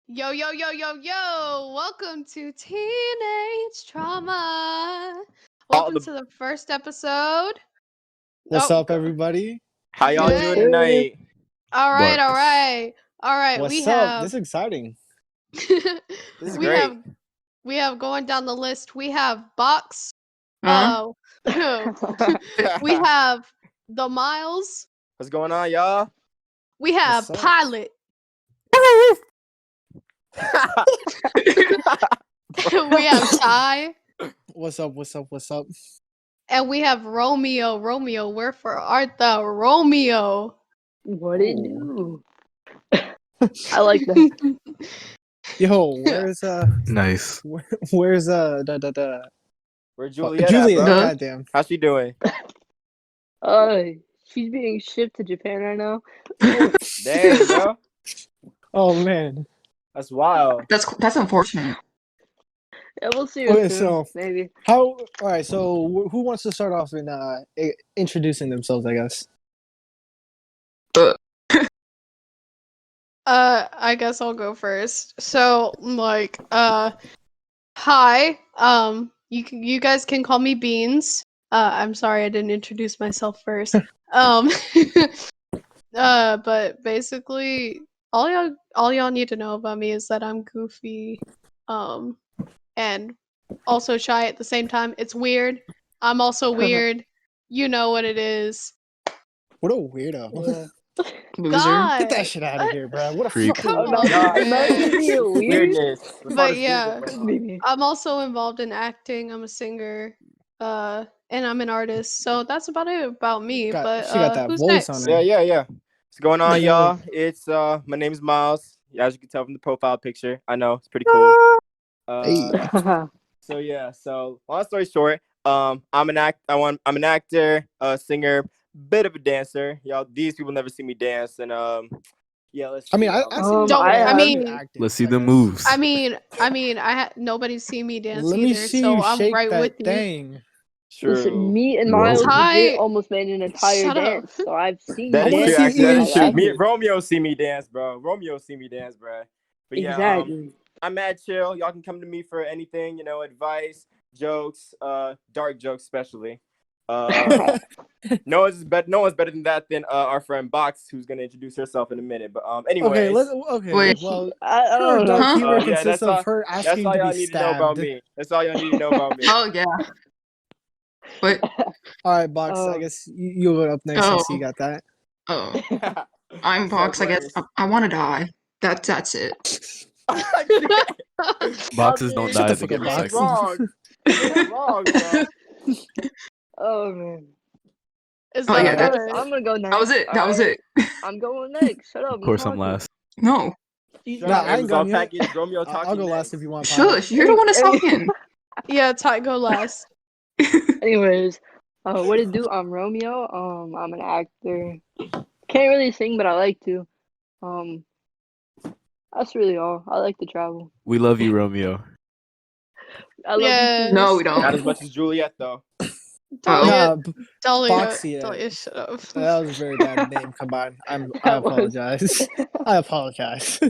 Yo, yo, yo, yo, yo! Welcome to Teenage Trauma. All Welcome the to the first episode. What's Oh, up, everybody? how y'all Good. doing tonight? all right, all Marcus. right, all right. What's we up? have This is exciting. This is we great. have we have going down the list. We have Box. Huh? We have the Miles. What's going on, y'all? We have What's up? Pilot. We have Ty. What's up? What's up? What's up? And we have Romeo. Romeo, wherefore art thou, Romeo? What it do? I like that. Yo, where's Nice. where's Where's Juliet, Juliet? at, bro? Goddamn. How's she doing? She's being shipped to Japan right now. Dang, bro. Oh man. That's wild. That's unfortunate. Yeah, we'll see her Okay, soon. so- Maybe. All right. So who wants to start off in introducing themselves? I guess. I guess I'll go first. So, hi. You guys can call me Beans. I'm sorry I didn't introduce myself first. But basically, all y'all need to know about me is that I'm goofy, and also shy at the same time. It's weird. I'm also weird. You know what it is. What a weirdo. Yeah. God. Get that shit out of here, bro. What a Freak. fucking Come I'm not, on, I'm not man. being weird. Weirdness. Let's But this yeah. weirdness Could going be on. me. I'm also involved in acting. I'm a singer, and I'm an artist. So that's about it about me. But she got that who's voice next? on her. Yeah. What's going on, Yeah. y'all? It's my name's Miles. As you can tell from the profile picture, I know it's pretty cool. Hey. So yeah. So long story short, I'm an actor, a singer, bit of a dancer. Y'all, these people never see me dance, and yeah. Let's. I mean, see, I see. Don't- I mean- acting, Let's see I the guess. moves. I mean, nobody's seen me dance Let me either. see So you I'm shake right that with you. thing. True. Listen, me and Whoa. Miles Ty- legit almost made an entire Shut up. dance. So I've seen That you is wanna true. dance. see Actually, that Ian is true. shake Me, it. Romeo see me dance, bro. Romeo see me dance, bro. But yeah, Exactly. I'm mad chill. Y'all can come to me for anything, advice, jokes, dark jokes especially. No one's better than that than our friend Box, who's gonna introduce herself in a minute. But anyways, Okay. Wait. Well, I her don't know. dark Huh? humor Yeah, consists that's all- of her that's asking all to y'all be need to know about stabbed. me. That's all y'all need to know about me. Oh yeah. Wait. All right, Box. I Oh. guess you go up next since you got that. Oh. I'm Box. I guess I want to die. That's it. Boxes don't Shut die the to fuck get up, Box. recycled. Wrong. You're wrong, bro. Oh man. Is Oh, that yeah, good? I'm gonna go next. That was it. That was alright? it. I'm going next. Shut up. Of course I'm talking. last. No. Shut Nah, up, I ain't it was gone all yet. packaged. Romeo I'll talking go last next. if you want. Pilot. Shush. You're the one that's talking. Yeah, Ty, go last. Anyways, what it do? I'm Romeo. I'm an actor. Can't really sing, but I like to. That's really all. I like to travel. We love you, Romeo. I love Yes. you too. No, we Not don't. as much as Juliet, though. Dahlia, Nah, Dahlia, Foxy, Dahlia, shut up. that was a very bad name combined. I That was- apologize. I apologize. All All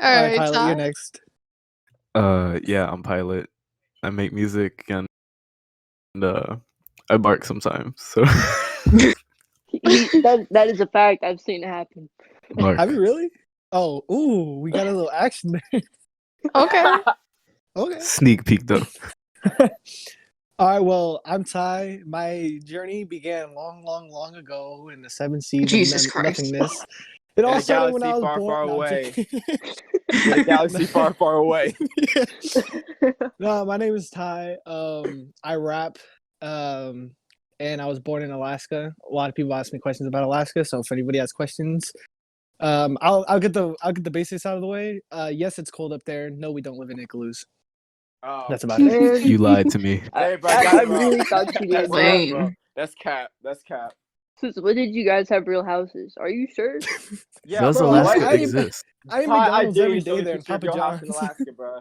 right, right, Pilot, Ty. you're next. Yeah, I'm Pilot. I make music and I bark sometimes. So that is a fact. I've seen it happen. bark. Have you really? Oh, ooh, we got a little action there. Okay. Okay. Sneak peek though. All right, well, I'm Ty. My journey began long ago in the seven seas Jesus of Christ. nothingness. It all In a started when I was galaxy born. far No, I'm away. joking. In a galaxy far away. No, my name is Ty. I rap. And I was born in Alaska. A lot of people ask me questions about Alaska, so if anybody has questions, I'll get the basics out of the way. Yes, it's cold up there. No, we don't live in igloos. Oh. That's about it. Man, You lied to me. Hey, bro, I that's really wrong. thought you That's did. cap, bro. Lame. That's cap. That's cap. Sus, what did you guys have real houses? Are you sure? Yeah, Does bro, Alaska I eat- exist? I eat Ty, McDonald's dare every you show day me there a in picture of Papa your house in John's. Alaska, bro.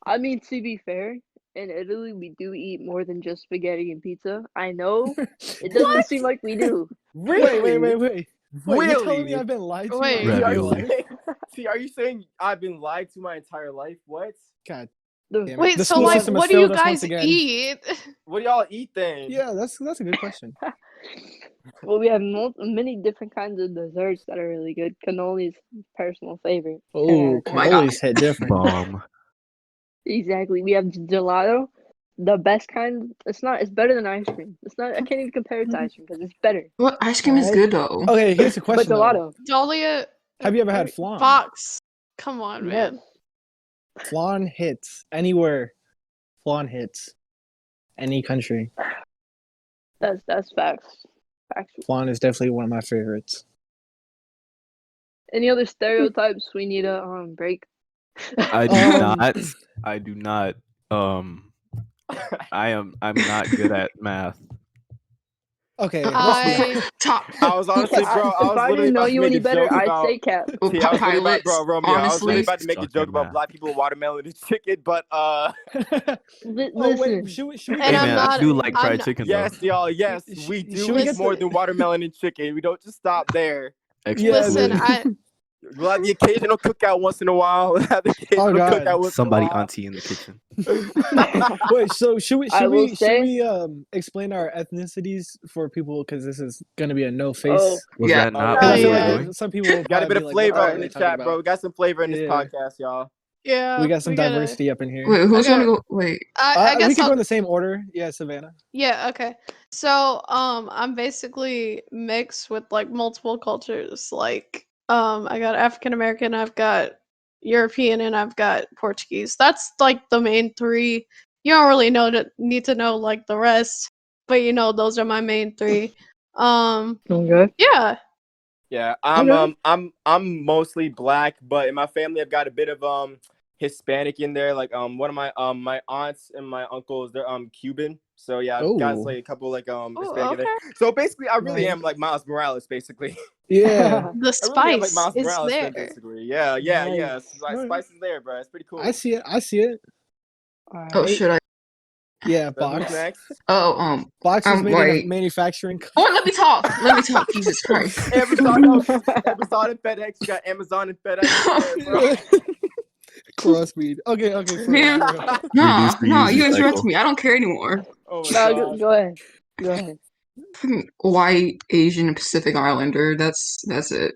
I mean, to be fair, in Italy we do eat more than just spaghetti and pizza. I know it doesn't seem like we do. Wait. Wait, you're telling me Really? I've been lied to Wait. my T, are entire you Ravioli. life? saying, T, are you saying I've been lied to my entire life? What? God The- damn it. Wait, The so school like, system has what do you failed us once guys again. eat? What do y'all eat then? Yeah, that's a good question. Well, we have many different kinds of desserts that are really good. Cannoli's personal favorite. Oh, Oh my God. cannolis hit different. Bomb. Exactly. We have gelato, the best kind. It's better than ice cream. It's not. I can't even compare it to ice cream because it's better. What ice cream is Alright. good though? Okay, here's a But question though. gelato, Dahlia, Have you ever had flan? Fox. Come on, yes. man. Flan hits anywhere. Flan hits any country. That's facts. Factual. Flan is definitely one of my favorites. Any other stereotypes we need to break? I do Um, not. I do not. I'm not good at math. Okay, I Top I was honestly, bro, I If was I literally didn't know about to you make any a better, joke I'd about. say cap. See, I was literally about, pilots. bro, Romeo. I was literally Honestly, about to make a Suck joke at about math. black people, watermelon, and chicken, but oh Listen, wait, should we? And Hey I'm man, not- I do like I'm fried not- chicken yes, though. y'all, yes, we Should do we eat get more the- than watermelon and chicken. We don't just stop there. Extra Yeah, listen. fluid. We'll have the occasional cookout once in a while. We'll have the occasional God. cookout once Somebody in a while. auntie in the kitchen. Wait, so should we I will say- explain our ethnicities for people because this is gonna be a no face. Oh, Was Yeah. that not Oh, I what feel we yeah. were like doing? some people will Got a probably bit be of like, flavor what in are the they talking chat, bro. about? We got some flavor in this Yeah. podcast, y'all. Yeah, We got some get it. diversity up in here. Wait, who's Okay. gonna go? Wait. I we guess can I'll, go in the same order. Yeah, Savannah. yeah, okay. So, I'm basically mixed with like multiple cultures. Like, I got African American, I've got European, and I've got Portuguese. That's like the main three. You don't really need to know like the rest, but those are my main three. okay. Yeah. Yeah, I'm Okay. I'm mostly black, but in my family I've got a bit of Hispanic in there. Like one of my aunts and my uncles, they're Cuban. So yeah, I've got Ooh. like a couple like Ooh, Hispanic in okay. there. So basically I really Nice. am like Miles Morales basically. Yeah, The I really am like spice Miles is Morales then, there. basically. Yeah. Nice. Spice is there, bro. It's pretty cool. I see it. I see it. Oh, Alright. should I? Yeah, So who's Box. next? Oh, Box is made in a wait. manufacturing. Oh, let me talk. Let me talk. Jesus Christ. Amazon, no, Amazon and FedEx. You got Amazon and FedEx in there, bro. Crossbreed. Okay, for Man. real, for real. No, Reduce, no, reuse, you recycle. interrupt me. I don't care anymore. Oh my No, god. go ahead. Go ahead. Fucking White, Asian, and Pacific Islander. That's it.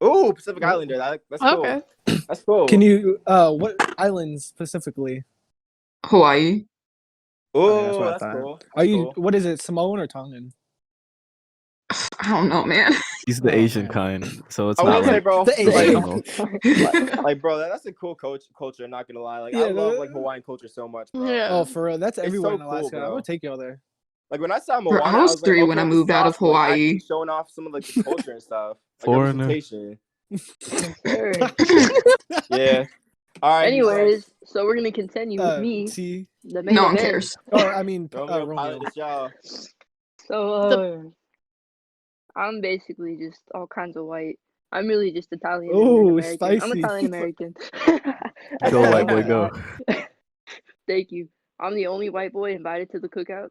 Ooh, Pacific Islander. That's cool. Okay. That's cool. Can you what islands specifically? Hawaii. Okay, that's Ooh, what I that's thought. cool. Are you Cool. what is it, Samoan or Tongan? I don't know, man. He's the Oh, Asian man. kind, so it's I not will say, like bro. The Asian. regional. Like, bro, that's a cool culture. Not gonna lie. Like, I Yeah, love the- like Hawaiian culture so much, bro. Yeah. Oh, for real. That's It's everywhere so in Alaska. cool, I bro. would take y'all there. Like when I saw Bro, Moana, I was like, 3 when okay, I this is moved out of awesome. Like, actually Hawaii. showing off some of like the culture and stuff, like Foreigner. representation. Sure. Yeah. All right. Anyways, so we're gonna continue with me, T. the main No one event. cares. Or I mean Romeo, Romeo. pilot the show. So I'm basically just all kinds of white. I'm really just Italian and Ooh, American. I'm spicy. Italian American. Go white boy, go. Thank you. I'm the only white boy invited to the cookouts.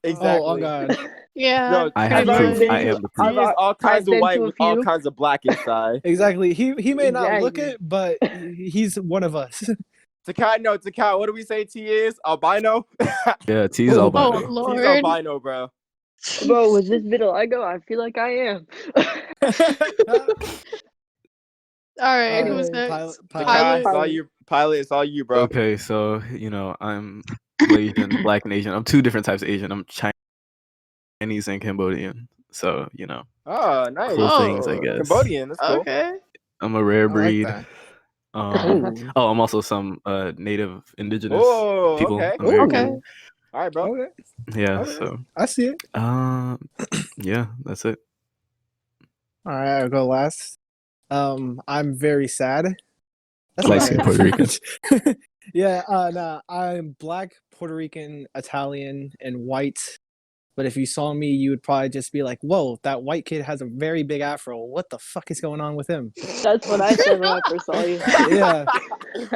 Exactly. Oh God. Yeah. No, I pretty have much. proof. I am the He proof. is all kinds of been white to a with all few. kinds of black inside. Exactly. He may not look Exactly. it, but he's one of us. Takai, what do we say T is? Albino? Yeah, T's Oh, albino. Oh T's Lord. albino, bro. Bro, was this vitiligo? I feel like I am. All right, Uh, who's Anyways, next? Takai, it's all Pilot. you. Pilot, it's all you, bro. Okay, so I'm Malaysian, black and Asian. I'm 2 different types of Asian. I'm Chinese and Cambodian. So Oh, nice. cool Oh. things, I guess. Cambodian, that's cool. Okay. I'm a rare I like breed. that. I'm also some native indigenous Oh, people. okay. American. Okay. All right, bro. Okay. Yeah, Okay. so I see it. yeah, that's it. All right, I'll go last. I'm very sad. That's Light about skin it. Puerto Rican. Yeah, nah, I'm black, Puerto Rican, Italian, and white. But if you saw me, you would probably just be like, "Whoa, that white kid has a very big afro. What the fuck is going on with him?" That's what I said when I first saw you. Yeah,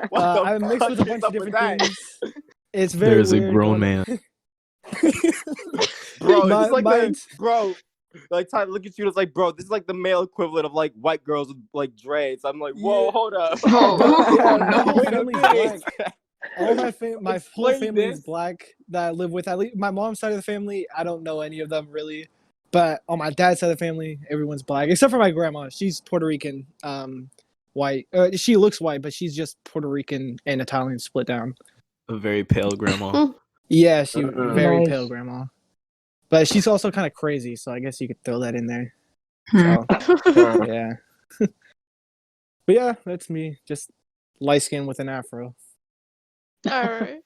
What the I'm mixed fuck with a is bunch up of with different that? things. It's very There's a weird grown going- man. Bro, My- it's like my- bro. like Ty look at you, it's like, bro, this is like the male equivalent of like white girls with like dreads. I'm like, whoa, Yeah. hold up. Oh, My whole no. family's Please. black. All my whole Explain family is this. black that I live with. At least my mom's side of the family, I don't know any of them really. But on my dad's side of the family, everyone's black except for my grandma. She's Puerto Rican, white. She looks white, but she's just Puerto Rican and Italian split down. A very pale grandma. Yeah, she Mm-mm. very Nice. pale grandma. But she's also kind of crazy, so I guess you could throw that in there. Hmm. So yeah. But yeah, that's me. Just light skin with an afro. All right.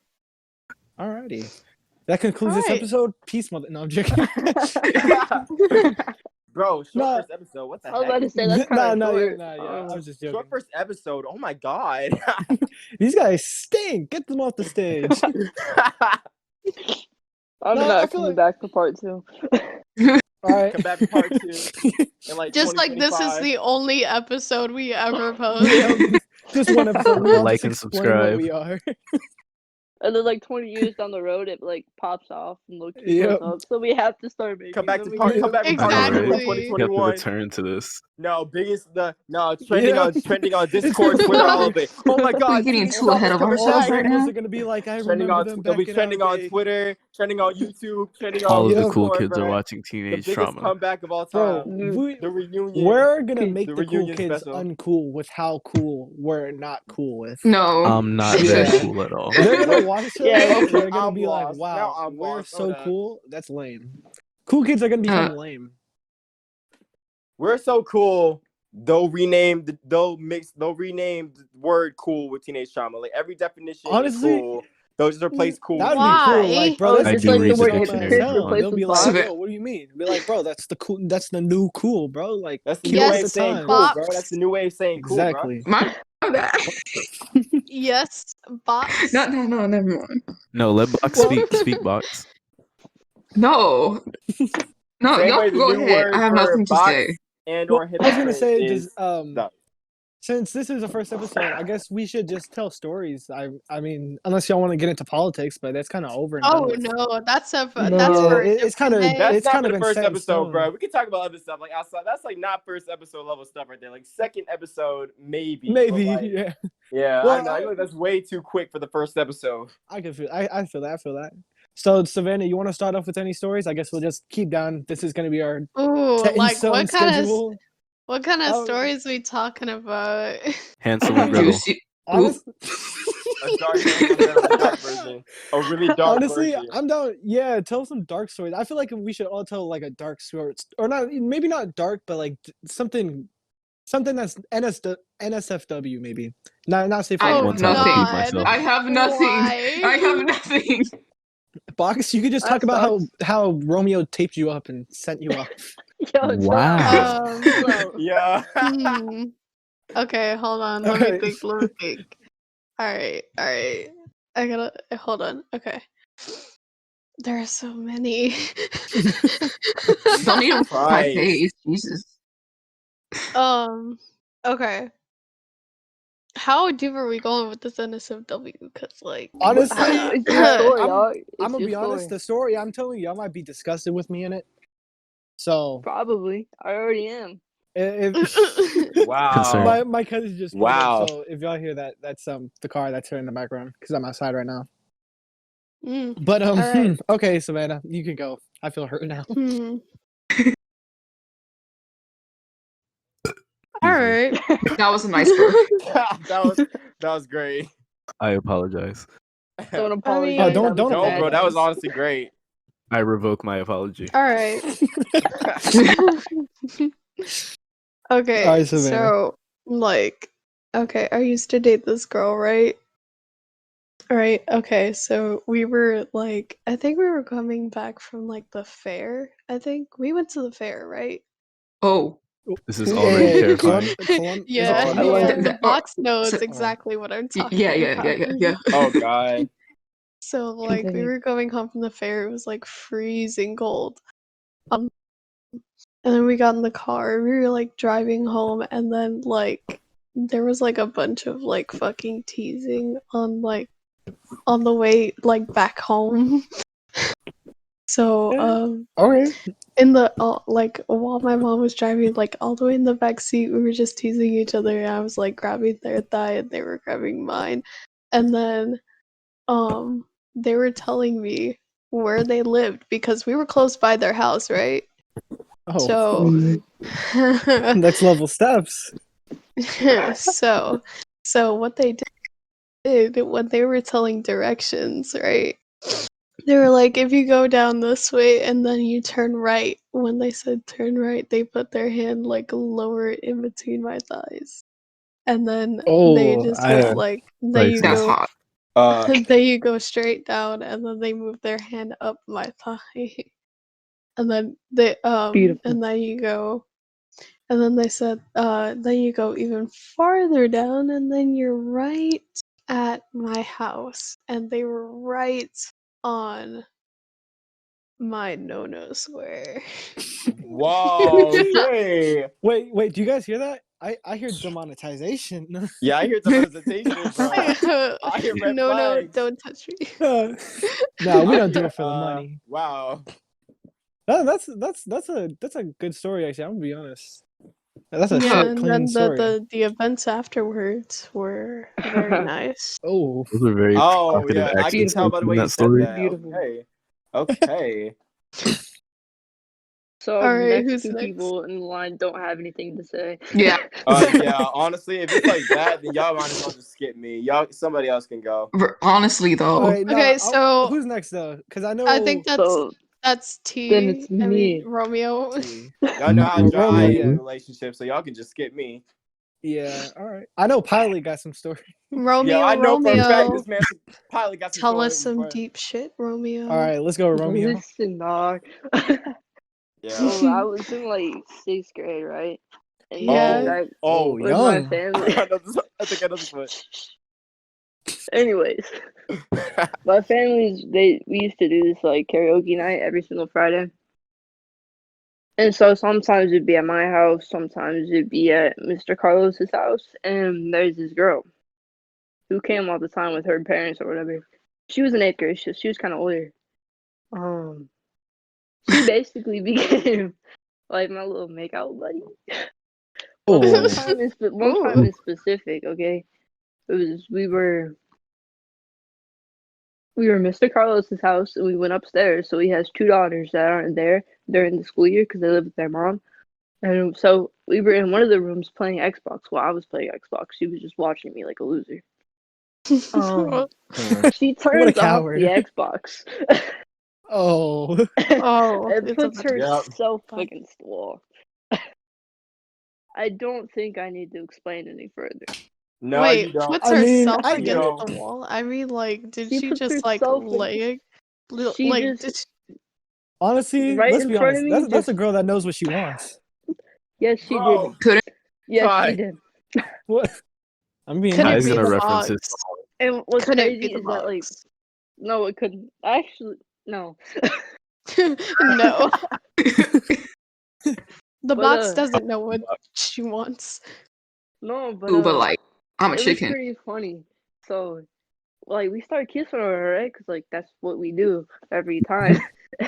Alrighty. That concludes this Alright. episode. Peace, mother. No, I'm joking. Bro, short Nah. first episode. What the I was about to heck? say that's Nah, kind nah, of yeah, short. nah, yeah. I was just joking. Short first episode. Oh my god. These guys stink. Get them off the stage. I'm No, I not feel coming like- back for part 2. All right. Come back to part 2 in like Just like this is 2025. the only episode we ever post. Yeah, just one episode. We all Like just and explain what subscribe. we are. And then like 20 years down the road, it like pops off and looks Yep. up. So we have to start making Come back them to part. again. Come back to I know, part 2 in right? Exactly. You have to 2021. return to this. No, trending Yeah. on Discord, It's Twitter, gonna all of it. Oh my god, We're getting Teenage too Drama's ahead of coming all ourselves back. right circles now. are gonna be like, I Trending remember on them they'll back be in trending our on day. Twitter, trending on YouTube, trending All on of the Yep. cool Discord, kids are bro. watching The Teenage biggest Trauma. comeback of all Bro, time. Dude. The reunion. we're gonna make The the cool reunion kids special. uncool with how cool we're not cool with. No. I'm not Yeah. very cool at all. They're gonna watch us Yeah, and okay. they're gonna I'm be like, lost. wow, Now I'm we're lost. so Hold up. cool. That's lame. Cool kids are gonna become lame. We're so cool. They'll rename the word cool with teenage trauma. Like every definition Honestly, is cool. They'll just replace cool. That with would be teenage cool. trauma. Like, bro, Oh, that's I just do like the read the word dumb as dictionary. hell. replaces They'll be box. like, yo, what do you mean? Be like, bro, that's the cool. That's the new cool, bro. Like, That's the keep new up way with of the saying times. cool, bro. Box. That's the new way of saying cool, bro. Exactly. My bad. Yes, box. No, never mind. No, let Box speak Box. No. No, Same y'all way can the go new ahead. word I have for nothing to box say. and Well, or I was gonna hypocrite say, is just stuff. since this is the first episode, I guess we should just tell stories. I mean, unless y'all want to get into politics, but that's kind of over and done Oh with. no, that's No. for a It's kind of different day. That's it's not kind for of the been first set in episode, stone. bro. We can talk about other stuff like outside. That's like not first episode level stuff right there. Like second episode, maybe. but, Maybe, like, yeah. yeah. Well, I feel like that's way too quick for the first episode. I can feel. I feel that. I feel that. So, Savannah, you want to start off with any stories? I guess we'll just keep down. This is going to be our Ooh, set in like stone what kind of schedule. Oh. stories we talking about? Hansel and Gretel. Juicy. Honest, A dark version. A really dark honestly, version. I'm down. Yeah, tell some dark stories. I feel like we should all tell like a dark story, or not. Maybe not dark, but like something that's NSFW maybe. Not safe for I Oh, One have time I nothing. peed myself. I have nothing. Why? I have nothing. Box. You could just That talk about sucks. how Romeo taped you up and sent you off. Yo, chill Wow. out. Chill out. Yeah. Hmm. Okay, hold on. Let Alright. me think. Let me think. All right. I gotta hold on. Okay. There are so many. Don't need my Christ. face. Jesus. Okay. How deep are we going with this NSFW? Because like, Honestly, It's your story, I'm- dog. I'm gonna It's be your honest. story. The story I'm telling you, y'all might be disgusted with me in it. So Probably. I already am. if Wow. Concerned. my cousin just pulled Wow. up, so if y'all hear that, that's the car that's here in the background because I'm outside right now. Mm, But Alright. okay, Savannah, you can go. I feel hurt now. hmm. All right. That was a nice burp. that was great. I apologize. Don't I apologize. mean- Oh, That don't was No, bad. bro, that was honestly great. I revoke my apology. All right. Okay. Alright, Savannah. So, like, okay, I used to date this girl, right? Right. Okay. So we were like, I think we were coming back from like the fair. I think we went to the fair, right? Oh. This is already terrifying. Yeah. Columbia? I like Yeah. that. The box knows So- exactly what I'm talking Yeah. about. Oh god. So like we Continue. were going home from the fair. It was like freezing cold. And then we got in the car. We were like driving home, and then like there was like a bunch of like fucking teasing on the way like back home. So Okay. in the like while my mom was driving like all the way in the back seat, we were just teasing each other. I was like grabbing their thigh and they were grabbing mine. And then they were telling me where they lived because we were close by their house, right? Oh, So next level steps. so what they did when they were telling directions, right? They were like, if you go down this way and then you turn right. When they said turn right, they put their hand like lower in between my thighs. And then they Oh, just went like, then you That's go hot. then you go straight down and then they move their hand up my thigh. And then they Beautiful. and then you go and then they said then you go even farther down and then you're right at my house. And they were right on my no square. Wow. Okay. Wait. Do you guys hear that? I hear demonetization. Yeah, I hear demonetization, bro. I hear red No, flags. don't touch me. No, we I don't do hear, it for the money. Wow. That's a good story actually. I'm gonna be honest. That's a Yeah, short, and clean then story. the events afterwards were very nice. Oh, Those are very Oh provocative yeah, I can actions tell by the in way you that said story. that. Beautiful. Okay. Okay. So All right, next who's two next? people in line don't have anything to say. Yeah. Yeah, honestly, if it's like that, then y'all might as well just skip me. Y'all, somebody else can go. Honestly, though. all right. Okay, Nah, so who's next though? Because I know. I think So that's then it's T. I mean me. Romeo. Y'all know how Oh, dry I Romeo, am in yeah. relationships, so y'all can just skip me. Yeah. All right. I know Pilot got some story. Yeah, I know for a fact Romeo. this man pilot got some Tell us stories, some but deep shit, Romeo. All right. Let's go, Romeo. Listen, dog. yeah. So I was in like 6th grade, right? And Yeah. back Oh, with my young. family. I know this. I think I know this one. Anyways, my family's we used to do this like karaoke night every single Friday. And so sometimes it'd be at my house, sometimes it'd be at Mr. Carlos's house, and there's this girl who came all the time with her parents or whatever. She was in 8th grade, she was kind of older. She basically became like my little makeout buddy. But one Oh, time Ooh. in specific, okay, it was we were at Mr. Carlos's house and we went upstairs. So he has 2 daughters that aren't there during the school year because they live with their mom. And so we were in one of the rooms playing Xbox while I was playing Xbox. She was just watching me like a loser. She what a turns off the coward. Xbox Oh, Oh, and it's a puts better herself spot. against the wall. I don't think I need to explain any further. No, Wait, you don't. puts I mean, herself I You get against it. don't. the wall? I mean, like, did She she puts just like herself lay she like just did she, Honestly, right let's in be front honest. of me That's just a girl that knows what she wants. yes she did. Bro, Couldn't. Yes she Ty. did. What? I'm being couldn't Ty's be honest. gonna the reference his box? And what's Couldn't be crazy the is that like box. no it couldn't actually no. No, the But box doesn't know what she wants. no but Ooh, but like, I'm a it was chicken. pretty funny. So like we started kissing her, right? Because like that's what we do every time.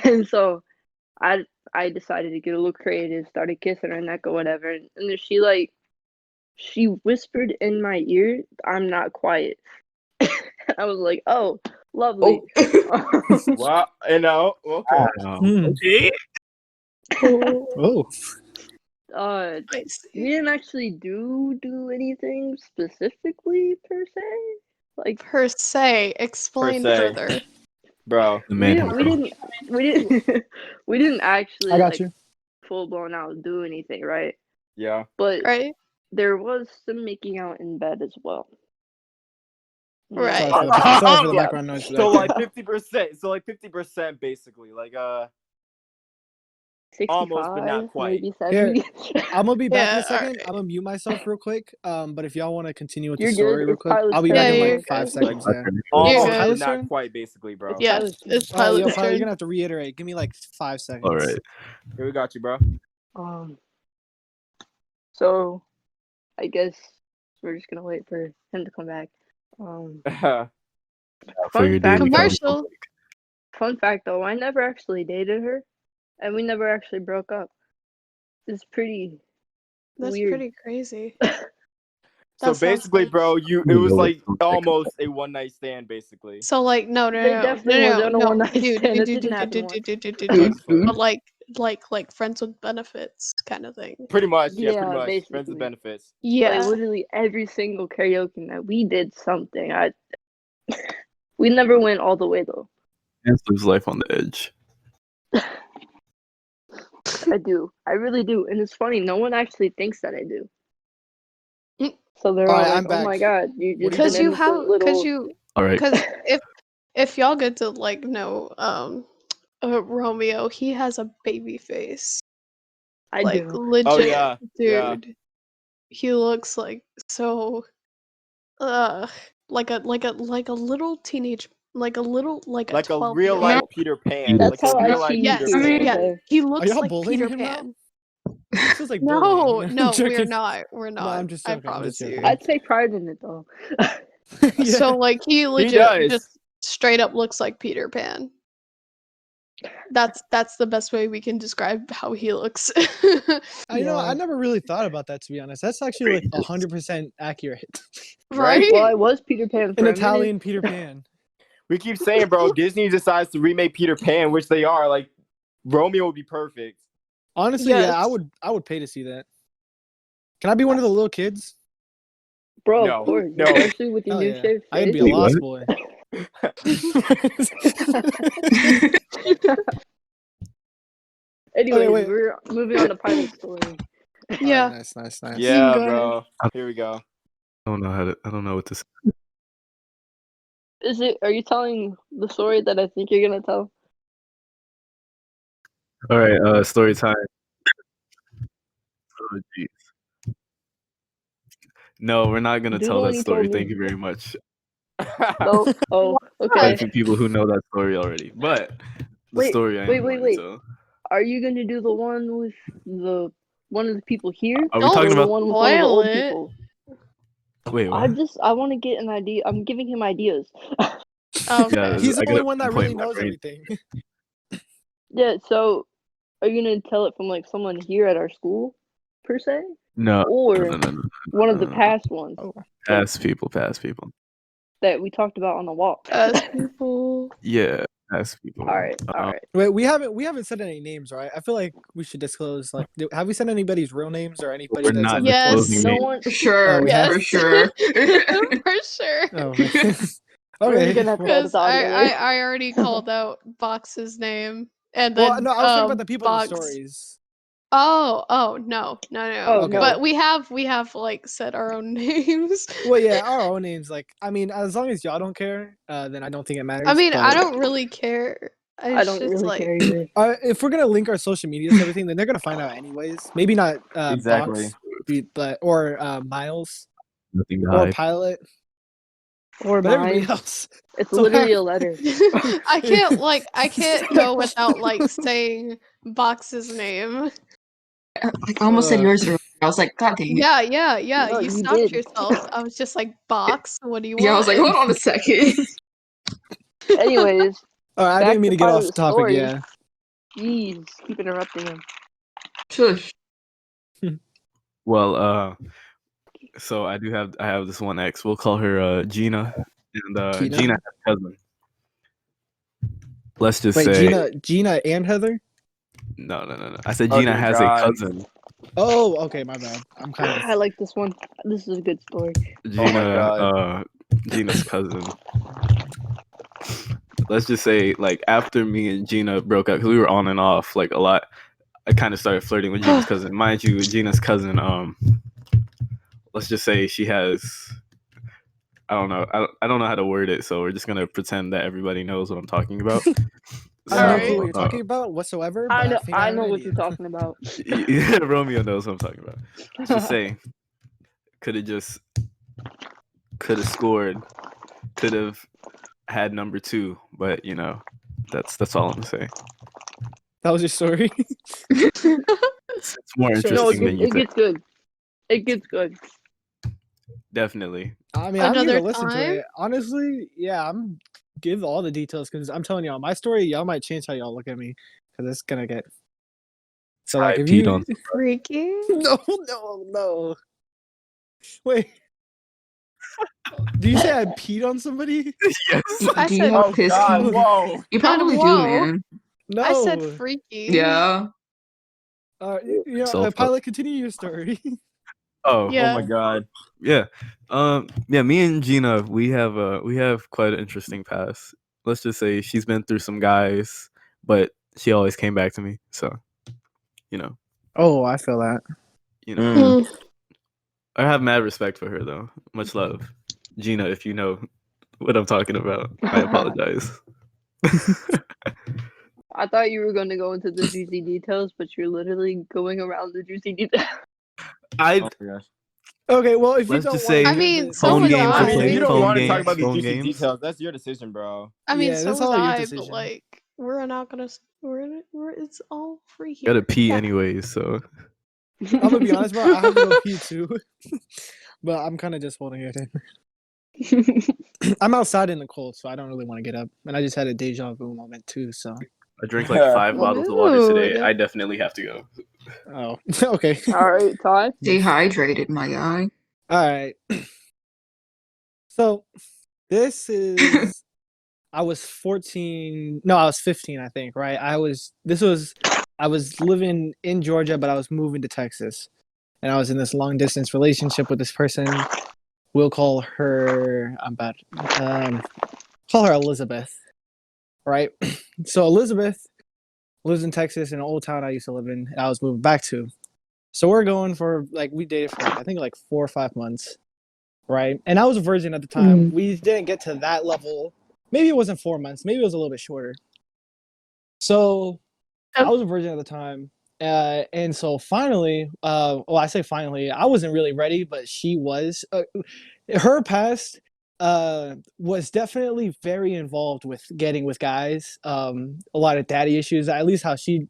And so I decided to get a little creative, started kissing her neck or whatever, and then she whispered in my ear, "I'm not quiet." I was like, "Oh, lovely." Oh. Wow. You know. Okay. Hmm. Okay. Oh, uh, I we see. didn't actually do anything specifically per se. Like Per se, explain se. further. Bro. The we man didn't we himself. didn't we didn't we didn't I actually got like you. full blown out do anything, right? Yeah. But Right? there was some making out in bed as well. Right. Sorry for the Yeah. background noise. So like 50%. So like 50% basically. Like 65, almost but not quite. maybe Here, 70. I'm gonna be back in Yeah, a second. alright. I'm gonna mute myself real quick. But if y'all want to continue with the You're good. story real It's quick, Tyler's I'll be turn back Yeah, in you're like anyway. 5 good. Like seconds. Yeah. You're almost Tyler's good. but not turn? quite basically, It's bro. Yeah, Tyler's turn. it's All right, yo, Tyler's Pilot, you're turn. gonna have to reiterate. Give me like 5 seconds. All right. Here we got you, bro. So I guess we're just gonna wait for him to come back. I Fun figured fact they'd though, come. Commercial. Fun fact though, I never actually dated her, and we never actually broke up. It's pretty That's weird. pretty crazy. So That sounds basically, like- bro, it was like almost a one night stand, basically. So like no They definitely wasn't a one-night dude, stand. It dude, didn't dude, happen dude, once. dude, dude, dude, dude, That's dude. fun. But like friends with benefits kind of thing. Pretty much, yeah, Yeah, pretty much. Friends basically. with benefits. Yeah. Like literally every single karaoke night, we did something. We never went all the way though. Chance lives life on the edge. I do. I really do. And it's funny, no one actually thinks that I do. So they're all Alright, like, I'm "Oh my back. god, you're What just do Cause an you innocent have, little." cause you, All right. cause if y'all get to like know Romeo, he has a baby face. I Like do. legit, Oh, yeah, yeah. dude. He looks like so, like a little teenage, like a Like a 12 real year life old. Peter Pan. That's Like a how I real life see Yes, Peter you. Pan. yeah. Okay. He Are looks y'all like bullying Peter him now? Pan. This feels like No, bullying. I'm no, we're joking. not. We're not. I'm just I joking, I'm just promise you. joking. I take pride in it though. Yeah. So like he legit does. just straight up looks like Peter Pan. That's the best way we can describe how he looks. I know. I Yeah. never really thought about that, to be honest. That's actually like 100% accurate. Right? Well, I was Peter Pan for An a minute. Italian Peter Pan. We keep saying, bro, Disney decides to remake Peter Pan, which they are. Like, Romeo would be perfect. Honestly, yeah, Yes. I would pay to see that. Can I be one of the little kids? Bro, No, of course. no. Especially with your Hell new yeah. shaved I could be face. a Wait, lost what? boy. Anyways, wait. we're moving on to pilot story. Yeah. Nice. Yeah, go ahead. bro. Here we go. I don't know what to say. Are you telling the story that I think you're gonna tell? All right, story time. Oh, jeez. No, we're not gonna Do tell the one that you story. told Thank me. you very much. No. Oh, Quite okay. a few people who know that story already, but the Wait, story I am going wait. to. Are you gonna do the one with one of the people here? Are we Don't talking Or the about? one with one of the spoil old it. people? Wait, what? I want to get an idea. I'm giving him ideas. Okay. Yeah, He's the I got only a one that point really in my knows brain. everything. Yeah. So, are you gonna tell it from like someone here at our school, per se, No, or no. one of the no. past ones Oh. Past people. that we talked about on the walk? As people. Yeah, past people. All right. Wait, we haven't said any names, right? I feel like we should disclose. Like, have we said anybody's real names or anybody We're that's not on the Yes. disclosing No names. one. For sure. we Yes. have- For sure. For sure. Oh, man. We're Okay. gonna have to edit Because the audio later. I already called out Box's name. And Well, then no, I was talking about the people in the Box. stories. Oh no. Oh, Okay. But we have like said our own names. Well, yeah, our own names. Like, I mean, as long as y'all don't care, then I don't think it matters. I mean, but, I don't really care. I don't really care either. If we're gonna link our social medias and everything, then they're gonna find out anyways. Maybe not Exactly. Box, or Miles Nothing to or hide. Pilot, Or but everybody mine. else. It's So literally have- a letter. I can't go without like saying Box's name. I almost said Uh, yours. Earlier. I was like, God dang it. No, You you stopped did. yourself. I was just like, Box, what do you Yeah, I was want? like, hold on a second. Anyways, All right, I Back didn't mean to to get off Pilot topic. story. Yeah. jeez, keep interrupting him. Shush. Well, so I have this one ex. We'll call her Gina, and Gina? Gina has a cousin. Let's just Wait, say Gina and Heather. no. I said Oh, Gina dear has God. a cousin. Oh, okay, my bad. I'm kind of. I like this one. This is a good story. Gina, Gina's cousin. Let's just say, like, after me and Gina broke up, because we were on and off like a lot, I kind of started flirting with Gina's cousin. Mind you, Gina's cousin, let's just say she has, I don't know how to word it, so we're just gonna pretend that everybody knows what I'm talking about. I don't know Alright. who you're talking about whatsoever. But I know. think I have know an what idea. you're talking about. Yeah, Romeo knows what I'm talking about. Let's just say, could have scored, could have had number 2, but you know, that's all I'm gonna say. That was your story. It's more Sure. No, interesting than you it think. gets good. It gets good. Definitely. I mean, I'm Another gonna listen to time? it. Honestly, yeah, I'm give all the details because I'm telling y'all my story. Y'all might change how y'all look at me because it's gonna get. So like, I if peed you on. Freaky. no. Wait, do you say I peed on somebody? Yes. I Do you said, have Oh piss God! on? Whoa! You probably do, whoa. man. No. I said freaky. Yeah. Self- Pilot, continue your story. Oh, Oh my Yeah. God! yeah. Yeah, me and Gina, we have quite an interesting past. Let's just say she's been through some guys, but she always came back to me. So, you know, Oh, I feel that. you know. Mm. Mm. I have mad respect for her though. Much love. Gina, if you know what I'm talking about, I apologize. I thought you were going to go into the juicy details, but you're literally going around the juicy details. I Oh my gosh! Okay, well, if you let's don't just want to say I give mean, it, so phone was games I to mean, if play. you don't Phone want to talk games. about these Phone juicy games. details, that's your decision, bro. I mean, Yeah, so that's was all your I, but decision. like, we're not gonna. We're it's all free Gotta here. pee Yeah. anyways, so I'm gonna be honest, bro. I have to go pee too, but I'm kind of just holding it in. I'm outside in the cold, so I don't really want to get up, and I just had a deja vu moment too. So, I drank like 5 Well, bottles of water today. Mood. I definitely have to go. oh, okay, All right, Todd. Stay hydrated, my guy. all right. So, this is. I was 14. No, I was 15, I think. Right. I was living in Georgia, but I was moving to Texas, and I was in this long distance relationship with this person. We'll call her. I'm bad. Call her Elizabeth. Right. So Elizabeth lives in Texas in an old town I used to live in, and I was moving back to. So we're going for like we dated for like I think like 4 or 5 months, right? And I was a virgin at the time. We didn't get to that level. Maybe it wasn't 4 months. Maybe it was a little bit shorter. So I was a virgin at the time. And so finally, well, I say finally, I wasn't really ready, but she was. Her past was definitely very involved with getting with guys. A lot of daddy issues, at least how she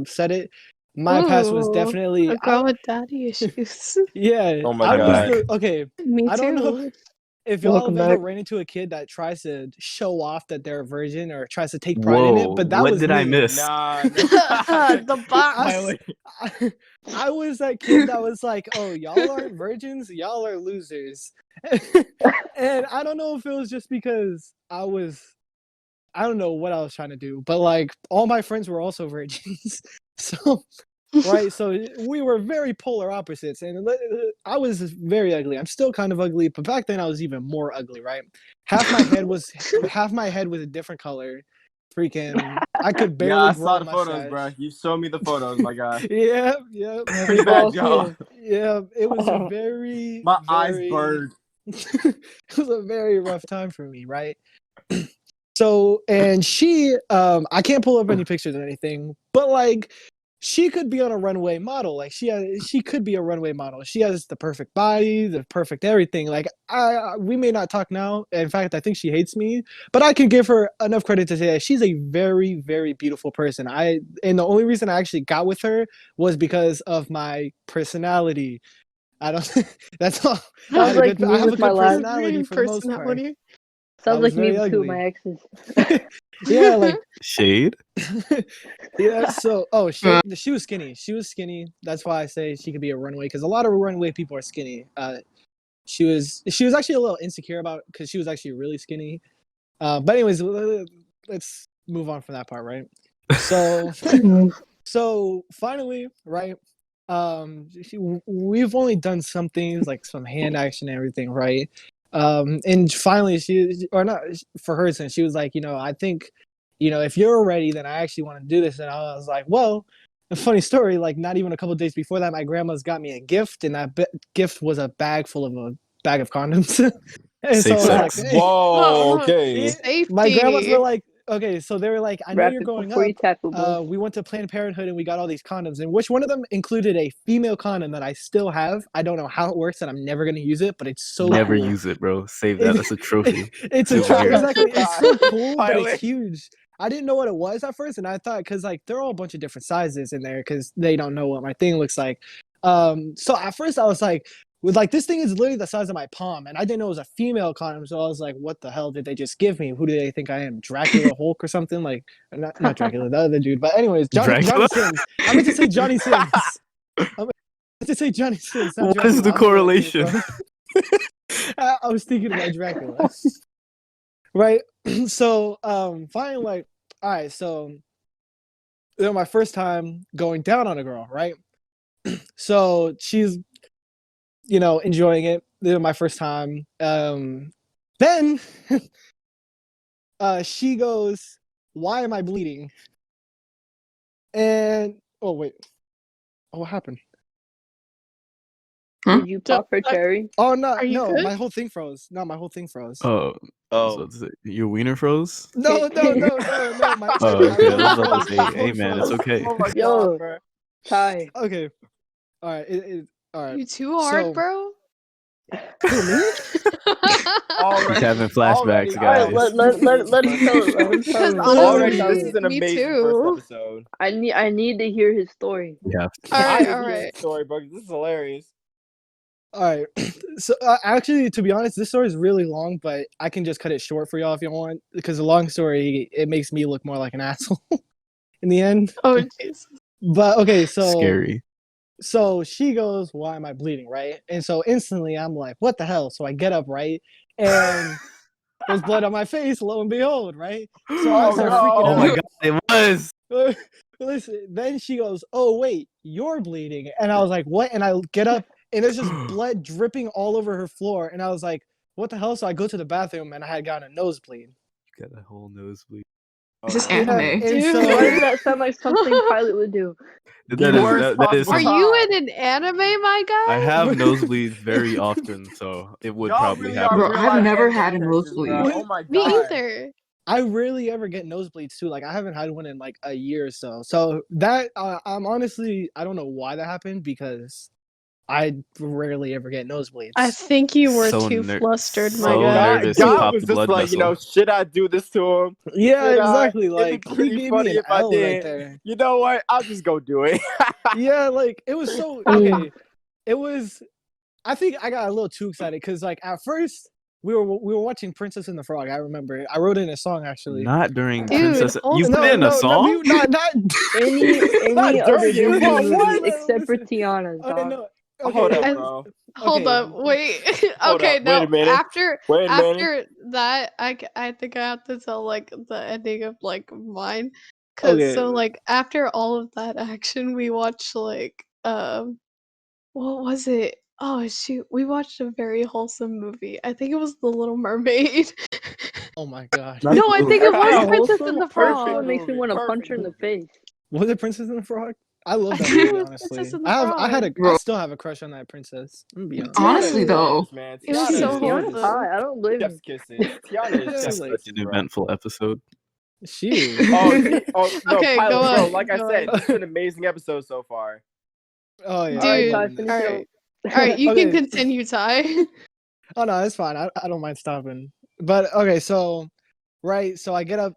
said it. My past was Ooh, definitely, a girl with daddy issues. yeah, Oh my I I'm was back. God! the, okay. Me I don't know too. if y'all Welcome have ever back. ran into a kid that tries to show off that they're a virgin or tries to take pride in it, Whoa, but that what was did I me. miss? Nah, nah. The box. Pilot. I was that kid that was like, "Oh, y'all aren't virgins, y'all are losers," and I don't know if it was just because I don't know what I was trying to do, but like all my friends were also virgins, so right, so we were very polar opposites, and I was very ugly. I'm still kind of ugly, but back then I was even more ugly. Right, half my head was a different color. Freaking, I could Yeah, barely I grow saw a the photos, bro. mustache. You showed me the photos, my guy. Yeah, yeah. Pretty It bad, was, y'all. yeah, it was very, My eyes very, burned. it was a very rough time for me, right? So, and she, I can't pull up any pictures or anything, but like, she could be on a runway model. Like she could be a runway model. She has the perfect body, the perfect everything. Like we may not talk now. In fact, I think she hates me, but I can give her enough credit to say that she's a very, very beautiful person. And the only reason I actually got with her was because of my personality. I don't. That's all. Sounds like I me have a with my good last. personality for the most part. Personality. I Sounds was like me very with two of ugly. my exes. Yeah, like Shade? yeah. So, Uh, she was skinny. She was skinny. That's why I say she could be a runway because a lot of runway people are skinny. She was actually a little insecure about because she was actually really skinny. But anyways, let's move on from that part, right? So, so finally, right? We've only done some things like some hand action and everything, right? And finally, or not for her, since she was like, I think, if you're ready, then I actually want to do this. And I was like, well, a funny story. Like, not even a couple days before that, my grandma's got me a gift, and that gift was a bag full of a bag of condoms. And so Safe I was like, sex. hey, Whoa, Oh, okay. my grandmas were safety. like, okay, so they were like, I know Wrap you're it growing before you up. tackle, boys. We went to Planned Parenthood and we got all these condoms, and which one of them included a female condom that I still have. I don't know how it works, and I'm never gonna use it, but it's so Never cool. use it, bro. Save that. That's a trophy. It's Souvenir. exactly. It's so cool, but it's Pilot. huge. I didn't know what it was at first, and I thought because like they're all a bunch of different sizes in there because they don't know what my thing looks like. So at first I was like, with like this thing is literally the size of my palm, and I didn't know it was a female condom, so I was like, "What the hell did they just give me? Who do they think I am, Dracula, Hulk, or something?" Like, not Dracula, the other dude. But anyways, Johnny Dracula? Sins. I meant to say Johnny Sins. I meant to say Johnny Sins. Not What is the Dracula. correlation? I was thinking about Dracula. Right. So finally, like, all right, so you know, my first time going down on a girl, right? So she's, you know, enjoying it. This is my first time. Then she goes, "Why am I bleeding?" And oh wait, oh, what happened? Did you pop her cherry? Oh no, Are you no, good? my whole thing froze. No, my whole thing froze. Oh, Oh, so your wiener froze? No. My, Oh, okay. I my was phone about to say, froze. hey man, it's okay. oh my Yo. god, bro. Ty. Okay. All right. All right. You too hard, So- bro. Who, me? He's having flashbacks, Already, guys. Alright, let him tell it. Let him tell Because it. Already, Tell this it. is an Me amazing too. first episode. I need to hear his story. Yeah. All I right, need all to hear right. the story, bro. This is hilarious. All right. So actually, to be honest, this story is really long, but I can just cut it short for y'all if you want, because the long story it makes me look more like an asshole in the end. Oh, jeez. But okay, so Scary. So she goes, "Why am I bleeding?" Right? And so instantly I'm like, "What the hell?" So I get up, right, and there's blood on my face. Lo and behold, right? So I Oh, start no. freaking Oh out. my god, it was. Listen, then she goes, "Oh wait, you're bleeding," and I was like, "What?" And I get up, and there's just blood dripping all over her floor, and I was like, "What the hell?" So I go to the bathroom, and I had gotten a nosebleed. You got a whole nosebleed. This is Oh, anime. And Dude. so Why does that sound like something Pilot would do? That is worst that is. possible Are you in an anime, my guy? I have nosebleeds very often, so it would Y'all probably really happen. are Bro, real I've life never anime had a characters, bro. nosebleed. Oh my Me god. either. I rarely ever get nosebleeds too. Like I haven't had one in like a year or so. So that I'm honestly I don't know why that happened because I rarely ever get nosebleeds. I think you were So too flustered, my so guy. nervous. God, He God popped was the just blood like, you know, vessel. should I do this to him? Yeah, Should I? exactly. It'd Like be he pretty gave funny me an if I L right did. there. You know what? I'll just go do it. Yeah, like it was so okay. It was. I think I got a little too excited because like at first we were watching Princess and the Frog. I remember I wrote it in a song actually. Not during Dude, Princess. hold You on. put it in a No, song? not Any Not other during it. Disney What? movie What? except for Listen. Tiana's, Okay, dog. no. Hold Okay, up, I- bro. Hold Okay. up, wait. Hold Okay, up. no. Wait a minute. After Wait a minute. that, I think I have to tell like the ending of like mine, cause Okay. so like after all of that action, we watched like what was it? Oh shoot, we watched a very wholesome movie. I think it was The Little Mermaid. Oh my god. Nice No, I movie. think it That's was not Princess wholesome. and the This Frog. one makes me want to punch her in the Perfect face. Was it Princess and the Frog? I love I that think it movie, was honestly. Princess and the I Bro. still have a crush on that princess. I'm gonna be honest. Dude. Honestly, Tiana though, is man. It was Tiana so is Tiana's wholesome. high. I don't blame chef's you. kisses. Tiana is Yeah, chef's like- Such kisses, an bro. eventful episode. She is. Oh, no, Okay, Pilot, go bro. on, Like I go said, on. this is an amazing episode so far. Oh yeah. Alright, Dude, Ty, I'm loving finish it. it alright. up. Alright, you Okay. can continue, Ty. Oh no, it's fine. I don't mind stopping. But okay, so right, so I get up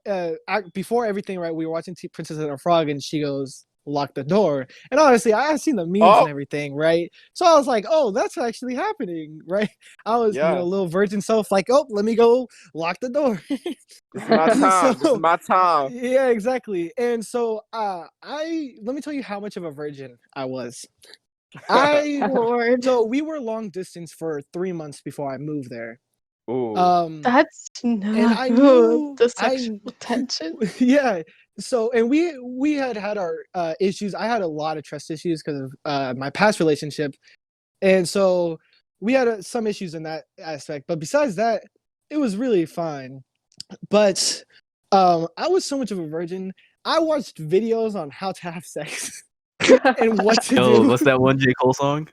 before everything, right? We were watching Princess and the Frog, and she goes, "Lock the door." And honestly, I had seen the memes Oh. and everything, right? So I was like, "Oh, that's actually happening," right? I was, Yeah. little virgin self, like, "Oh, let me go lock the door." This is my time. This is my time. Yeah, exactly. And so, let me tell you how much of a virgin I was. Lord. So we were long distance for 3 months before I moved there. Ooh. That's not I good. knew- The I- sexual tension. Yeah. So, and we had our issues. I had a lot of trust issues because of my past relationship, and so we had some issues in that aspect. But besides that, it was really fine. But I was so much of a virgin. I watched videos on how to have sex and what to Yo, do. what's that one J. Cole song?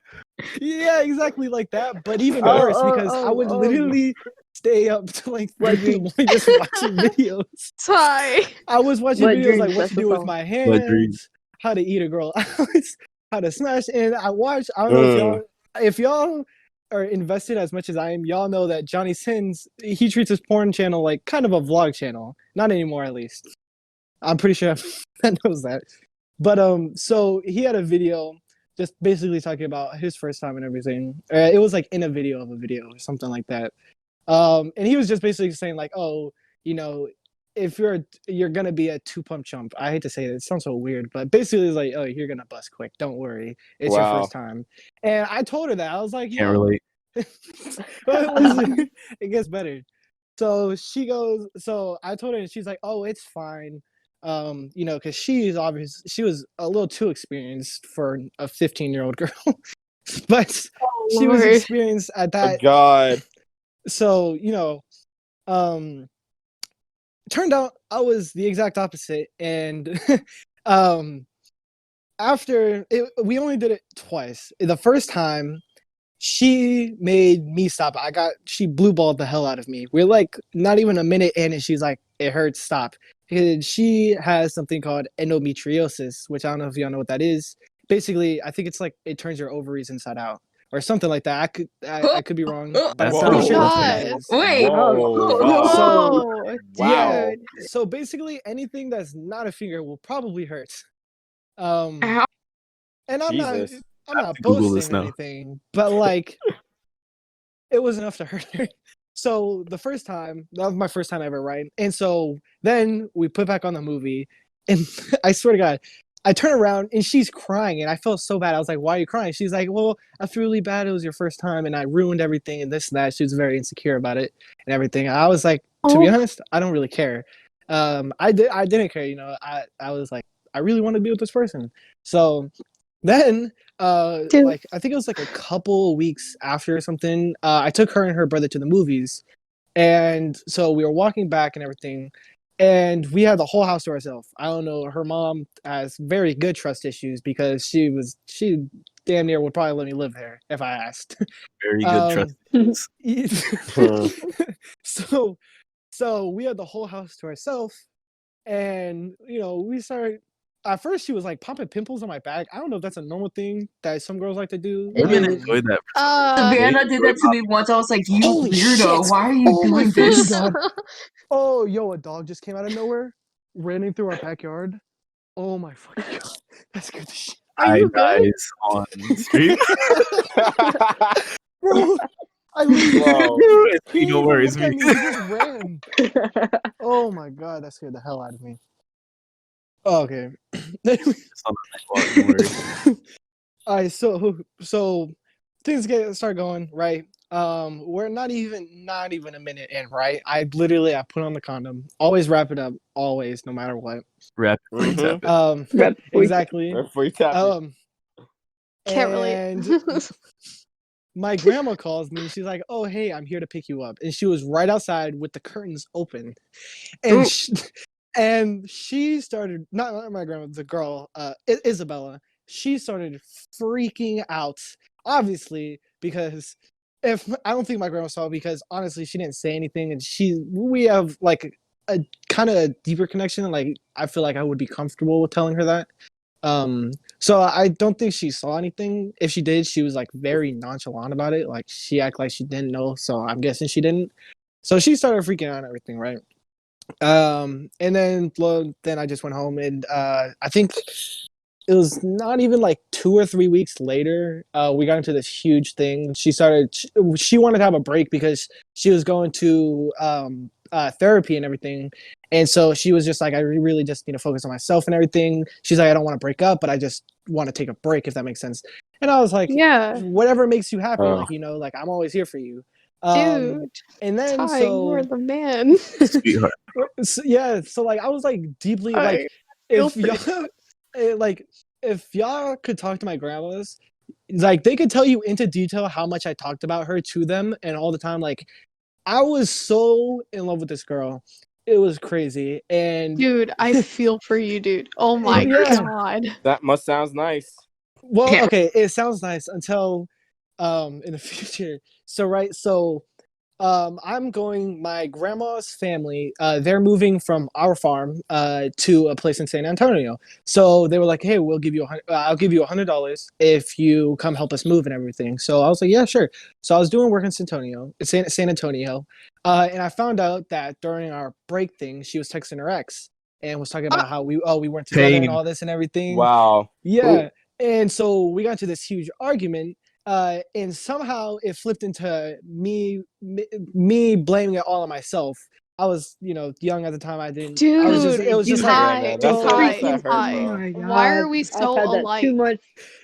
Yeah, exactly like that. But even Oh, worse oh, because I oh, would oh. literally stay up to like 3 Wet in the dreams. morning just watching videos. Ty. I was watching Wet videos dreams, like what that's to the do with song. my Wet dreams. hands, how to eat a girl out, how to smash. And I watched. I don't know if y'all are invested as much as I am. Y'all know that Johnny Sins, he treats his porn channel like kind of a vlog channel. Not anymore, at least. I'm pretty sure everyone knows that. But so he had a video just basically talking about his first time and everything. It was like in a video of a video or something like that. And he was just basically saying like, oh, you know, if you're gonna be a 2 pump chump. I hate to say it sounds so weird, but basically it's like, oh, you're gonna bust quick. Don't worry, it's your Wow. first time. And I told her that I was like, Can't relate. well, listen, it gets better. So she goes. So I told her, and she's like, oh, it's fine. You know, because she was a little too experienced for a 15-year-old girl, but she was Lord. experienced at Oh that. God. So you know, turned out I was the exact opposite, and after it, we only did it twice. The first time, she made me stop. She blue balled the hell out of me. We're like not even a minute in, and she's like, "It hurts, stop." And she has something called endometriosis, which I don't know if y'all know what that is. Basically, I think it's like it turns your ovaries inside out or something like that. I could be wrong, but I'm That's pretty Whoa. sure that's what that God. is. Wait. Whoa. Wow. So- Whoa, Wow. dude. So basically, anything that's not a finger will probably hurt. Um, Ow. and I'm Jesus. not Google this boasting or now. anything, but like, it was enough to hurt her. So the first time, that was my first time ever, right? And so then we put back on the movie, and I swear to God, I turn around and she's crying, and I felt so bad. I was like, "Why are you crying?" She's like, "Well, I feel really bad. It was your first time, and I ruined everything, and this and that." She was very insecure about it and everything. I was like, to be Oh. honest, I don't really care. I didn't care. You know, I was like, I really want to be with this person. So then, Dude. like I think it was like a couple weeks after or something. I took her and her brother to the movies, and so we were walking back and everything, and we had the whole house to ourselves. I don't know. Her mom has very good trust issues because she damn near would probably let me live there if I asked. Very good trust. So we had the whole house to ourselves, and you know we started. At first, she was like popping pimples on my back. I don't know if that's a normal thing that some girls like to do. Women enjoy that. Savannah did that to me once. I was like, you Holy weirdo. shit. Why are you Oh my doing fucking this? God. Oh, yo, a dog just came out of nowhere, running through our backyard. Oh my fucking God. That's good as shit. Are you good? Guys on stream. Bro, I Whoa. he You didn't know even where it's look at me. me. He just ran. Oh my God, that scared the hell out of me. Oh, okay. It's on the next walk, don't worry. All right, so things start going right. We're not even a minute in, right? I put on the condom. Always wrap it up, always, no matter what. Wrap it before you tap it. Rep- Exactly. Before you tap it. Can't relate. And my grandma calls me and she's like, "Oh, hey, I'm here to pick you up." And she was right outside with the curtains open, and Ooh. she started, not my grandma, the girl, Isabella. She started freaking out, obviously, because if I don't think my grandma saw it, because honestly, she didn't say anything, and we have like a kind of deeper connection. Like I feel like I would be comfortable with telling her that. So I don't think she saw anything. If she did, she was like very nonchalant about it. Like she acted like she didn't know. So I'm guessing she didn't. So she started freaking out and everything, right? And then I just went home, and I think it was not even like 2 or 3 weeks later, we got into this huge thing. She wanted to have a break because she was going to therapy and everything. And so she was just like, I really just need to focus on myself and everything. She's like, I don't want to break up, but I just want to take a break, if that makes sense. And I was like, Yeah, whatever makes you happy, Oh. like, you know, like I'm always here for you. dude. And then Ty, you are so the man. Sweetheart. yeah, so like I was like deeply like feel if for you. y'all like if y'all could talk to my grandmas, like they could tell you into detail how much I talked about her to them and all the time. Like I was so in love with this girl. It was crazy. And Dude, I feel for you, dude. Oh my Yeah. God. That must sounds nice. well, Yeah. okay, it sounds nice until in the future. So I'm going, my grandma's family, they're moving from our farm to a place in San Antonio. So they were like, hey, I'll give you $100 if you come help us move and everything. So I was like, yeah, sure. So I was doing work in San Antonio. And I found out that during our break thing, she was texting her ex and was talking about how we weren't together and Pain. all this and everything. Wow. Yeah. And so we got into this huge argument, and somehow it flipped into me blaming it all on myself. I was, young at the time. I didn't. I was just. Dude, It was just like, Yeah, Ty, man. yo, That's Ty, that hurt, Oh Ty. bro. my Why god. are we I've so had that too alike? much.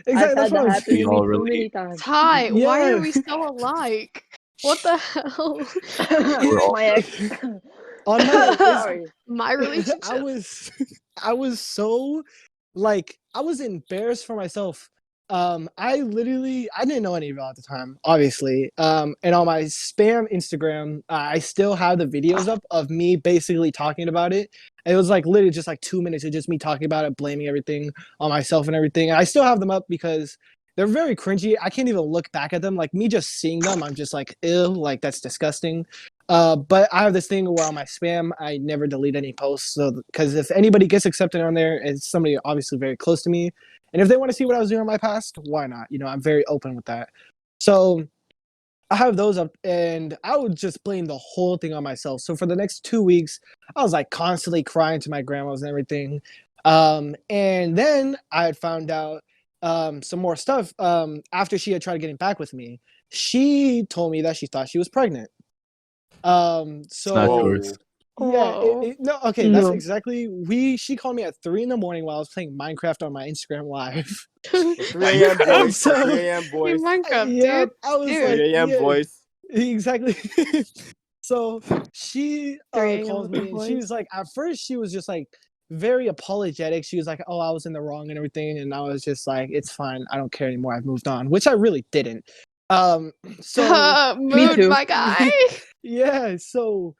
exactly. I've That's had what that I'm happen We to saying. me all too many relate. times. Ty, why are Yeah. we so alike? What the hell? We're all My ex. On my it's Sorry. My I relationship. was I was so like I was embarrassed for myself. I didn't know any of y'all at the time, obviously. And on my spam Instagram, I still have the videos up of me basically talking about it. It was like literally just like 2 minutes of just me talking about it, blaming everything on myself and everything. And I still have them up because they're very cringy. I can't even look back at them. Like me just seeing them, I'm just like, ew, like that's disgusting. But I have this thing where on my spam, I never delete any posts. So, because if anybody gets accepted on there, it's somebody obviously very close to me. And if they want to see what I was doing in my past, why not? I'm very open with that. So I have those up, and I would just blame the whole thing on myself. So for the next 2 weeks, I was like constantly crying to my grandmas and everything. And then I had found out some more stuff after she had tried getting back with me. She told me that she thought she was pregnant. It's not So yours. yeah, Whoa. no, okay, that's No. exactly she called me at 3 in the morning while I was playing Minecraft on my Instagram live. The 3 a.m. And voice. The so 3 a.m. In voice. Minecraft, yeah, dude. I was like, 3 a.m. yeah, voice. exactly. So she 3 a.m. calls with the me and she voice. was like, at first she was just like very apologetic. She was like, oh, I was in the wrong and everything. And I was just like, it's fine. I don't care anymore. I've moved on, which I really didn't. So Mood, too. my guy. yeah, so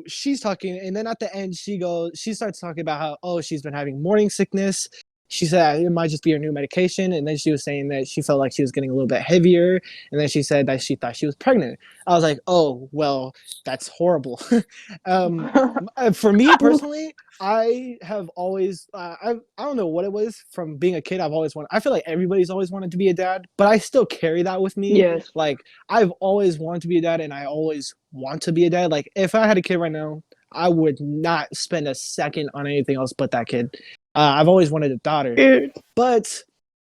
she's talking, and then at the end she starts talking about how, oh, she's been having morning sickness. She said it might just be her new medication, and then she was saying that she felt like she was getting a little bit heavier, and then she said that she thought she was pregnant. I was like, oh well, that's horrible. um for me personally, I have always I don't know what it was from being a kid. I feel like everybody's always wanted to be a dad, but I still carry that with me. Yes. Like I've always wanted to be a dad, and I always want to be a dad. Like if I had a kid right now, I would not spend a second on anything else but that kid. I've always wanted a daughter, Dude. but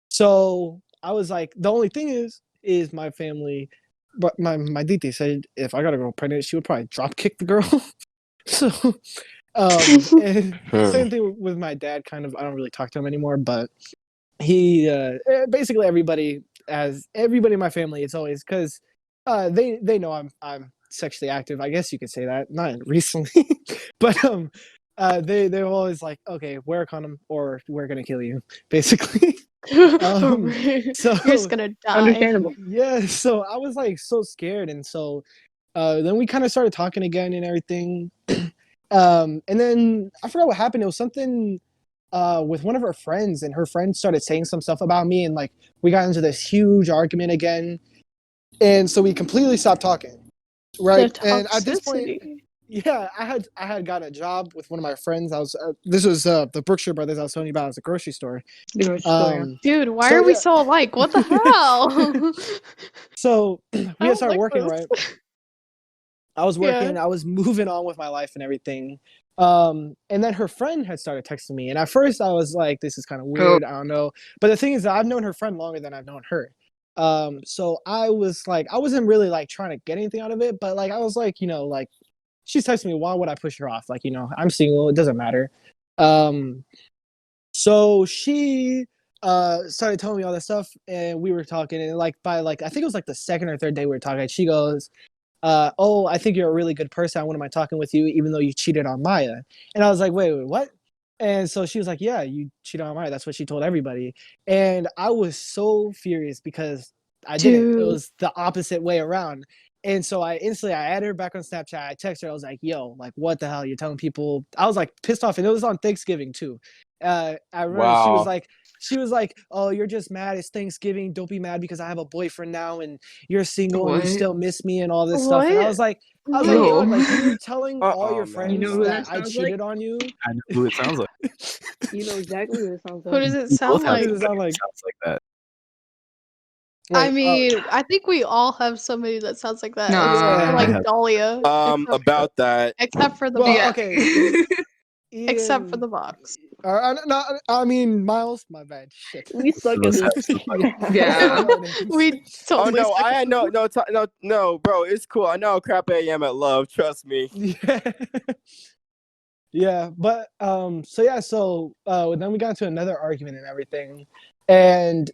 so I was like, the only thing is my family. But my diti said if I got a girl pregnant, she would probably drop kick the girl. So, and same thing with my dad. Kind of, I don't really talk to him anymore, but he basically everybody in my family, it's always because they know I'm sexually active, I guess you could say that, not recently. But they're always like, okay, wear a condom or we're gonna kill you, basically. You're So just gonna die. Understandable. yeah, so I was like so scared, and so then we kind of started talking again and everything. And then I forgot what happened. It was something with one of her friends, and her friend started saying some stuff about me, and like we got into this huge argument again, and so we completely stopped talking. The Right, and at this point, toxicity. yeah, I had got a job with one of my friends. I was this was the Brookshire Brothers I was telling you about. It was a grocery store. The grocery store, yeah. Dude, why So are we yeah, so alike? What the hell? so I we had don't started like working, this. right? I was Yeah. working, I was moving on with my life and everything. And then her friend had started texting me. And at first I was like, this is kind of weird. I don't know. But the thing is that I've known her friend longer than I've known her. So I was like, I wasn't really like trying to get anything out of it, but like I was like, like she's texting me, why would I push her off? Like, I'm single, it doesn't matter. So she started telling me all this stuff, and we were talking, and like by like I think it was like the second or third day we were talking, she goes, oh, I think you're a really good person. I wouldn't mind talking with you, even though you cheated on Maya. And I was like, wait, what? And so she was like, yeah, you cheated on Maya. That's what she told everybody. And I was so furious because I didn't. It Dude. was the opposite way around. And so I added her back on Snapchat. I texted her. I was like, yo, like, what the hell? You're telling people. I was like pissed off. And it was on Thanksgiving too. I remember Wow. she was like, oh, you're just mad. It's Thanksgiving. Don't be mad because I have a boyfriend now and you're single and you What? still miss me and all this stuff. And What? I was like, No. yo, Ew. like you're telling all your Man. You know friends who that that I sounds like? cheated on you. I know who it sounds like. You know exactly what it sounds Who like. does it We both sound have What like? does it sound somebody like? that sounds like that. I Wait, mean, I think we all have somebody that sounds like that, except for yeah. like I have- Dahlia. About that. Except for the Well, box. okay. except for the box. No, I mean Miles. My bad. Shit. We suck at Let's have this. somebody. Yeah. We Oh totally. no, suck I at know, this. no, bro. It's cool. I know how crappy I am at love. Trust me. Yeah. Yeah, but then we got into another argument and everything, and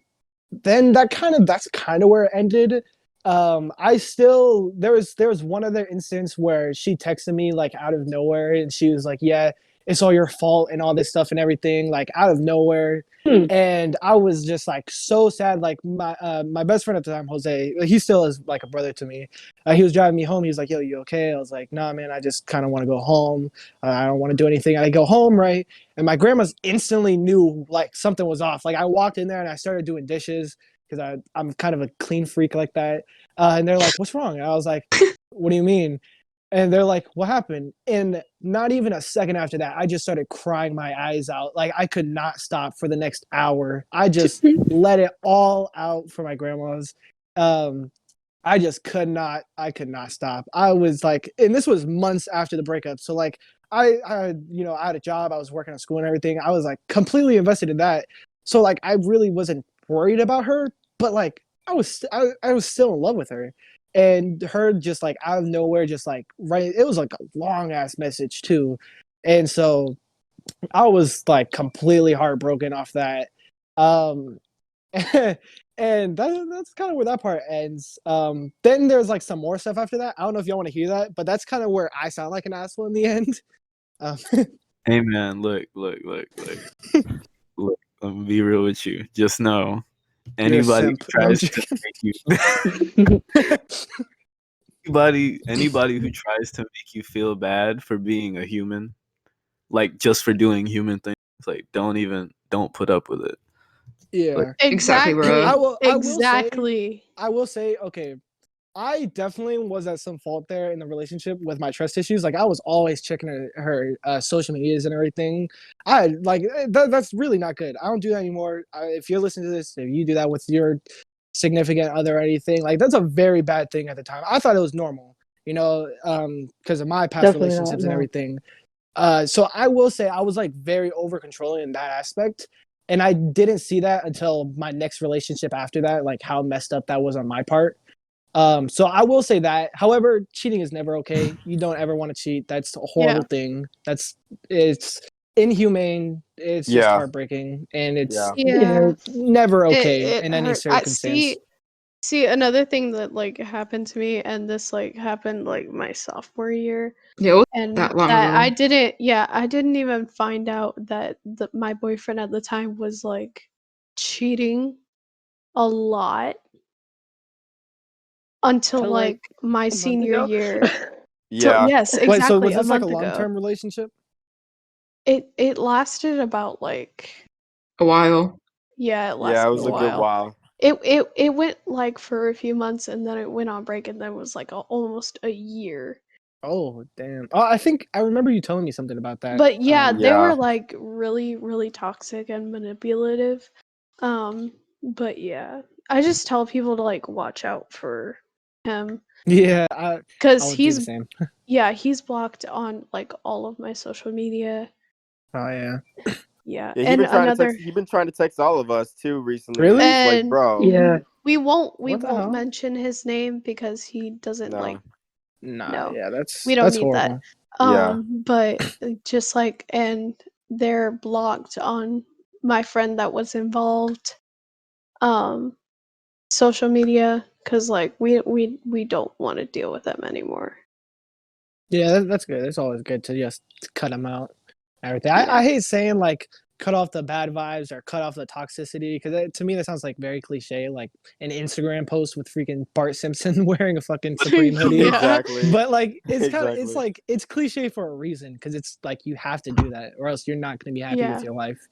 then that's kind of where it ended. I still there was one other instance where she texted me like out of nowhere, and she was like, "Yeah, it's all your fault," and all this stuff and everything, like out of nowhere. Hmm. And I was just like so sad. Like my best friend at the time, Jose, he still is like a brother to me. He was driving me home. He was like, "Yo, you okay?" I was like, "Nah, man, I just kind of want to go home. I don't want to do anything." I go home, right? And my grandma's instantly knew like something was off. Like I walked in there and I started doing dishes because I'm kind of a clean freak like that. And they're like, "What's wrong?" And I was like, "What do you mean?" And they're like, "What happened?" And not even a second after that, I just started crying my eyes out. Like I could not stop for the next hour. I just let it all out for my grandma's. Um, I just I could not stop. I was like, and this was months after the breakup. So like I had a job, I was working at school and everything. I was like completely invested in that. So like I really wasn't worried about her, but like I was still in love with her. And her just like out of nowhere, just like right, it was like a long ass message too. And so I was like completely heartbroken off that. Um and that's kind of where that part ends. Then there's like some more stuff after that. I don't know if y'all want to hear that, but that's kind of where I sound like an asshole in the end. Um, Hey man, look. Look, let me be real with you. Just know You're a anybody who simp. No, I'm tries to make you anybody who tries to make you feel bad for being a human, like just for doing human things, like don't put up with it. Like yeah. Exactly, bro. Exactly. I will say, okay, I definitely was at some fault there in the relationship with my trust issues. Like I was always checking her social medias and everything. That's really not good. I don't do that anymore. If you're listening to this, if you do that with your significant other or anything, like that's a very bad thing at the time. I thought it was normal, because of my past Definitely not, relationships and no. everything. So I will say I was like very over controlling in that aspect. And I didn't see that until my next relationship after that, like how messed up that was on my part. So I will say that. However, cheating is never okay. You don't ever want to cheat. That's a horrible Yeah. thing. It's inhumane. It's just Yeah, heartbreaking, and it's yeah, Yeah. never okay It in any hurt. I circumstance. see another thing that like happened to me, and this like happened like my sophomore year, Yeah, it wasn't and that long that ago. I didn't even find out that my boyfriend at the time was like cheating a lot until Till like like my a month senior ago. year. Till yeah. yes, Wait, so exactly was a this like a month ago. long-term relationship? It lasted about like A while. yeah, it Yeah, it lasted a was a good while. while. It went like for a few months and then it went on break and then was like almost a year. Oh, damn. Oh, I think I remember you telling me something about that. But yeah, they Yeah, were like really really toxic and manipulative. But yeah, I just tell people to like watch out for him Yeah, I cuz would do the same. he's blocked on like all of my social media. Oh yeah. Yeah. yeah. And another He been trying to text all of us too recently, and it's Really? just like, and bro, Yeah. we What the won't hell? mention his name because he doesn't like no, Nah, no. yeah, We don't that's need that. horrible. yeah, But just like and they're blocked on my friend that was involved um social media cuz like we don't want to deal with them anymore. Yeah, that's good. It's always good to just cut them out. Everything. Yeah. I hate saying like cut off the bad vibes or cut off the toxicity because to me that sounds like very cliche, like an Instagram post with freaking Bart Simpson wearing a fucking Supreme hoodie. Yeah. exactly, But like it's exactly. like it's cliche for a reason because it's like you have to do that or else you're not going to be happy with Yeah. your life.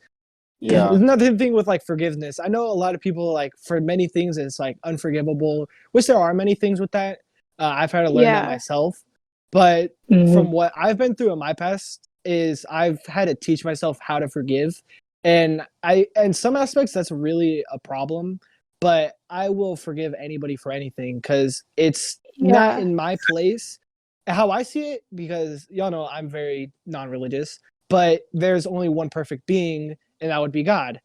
Yeah. There's Yeah, another thing with like forgiveness. I know a lot of people like for many things it's like unforgivable, which there are many things with that. I've had to learn that Yeah. myself, but Mhm. from what I've been through in my past is I've had to teach myself how to forgive, and in some aspects that's really a problem. But I will forgive anybody for anything because it's not Yeah. in my place. How I see it, because y'all know I'm very non-religious. but there's only one perfect being, and that would be God.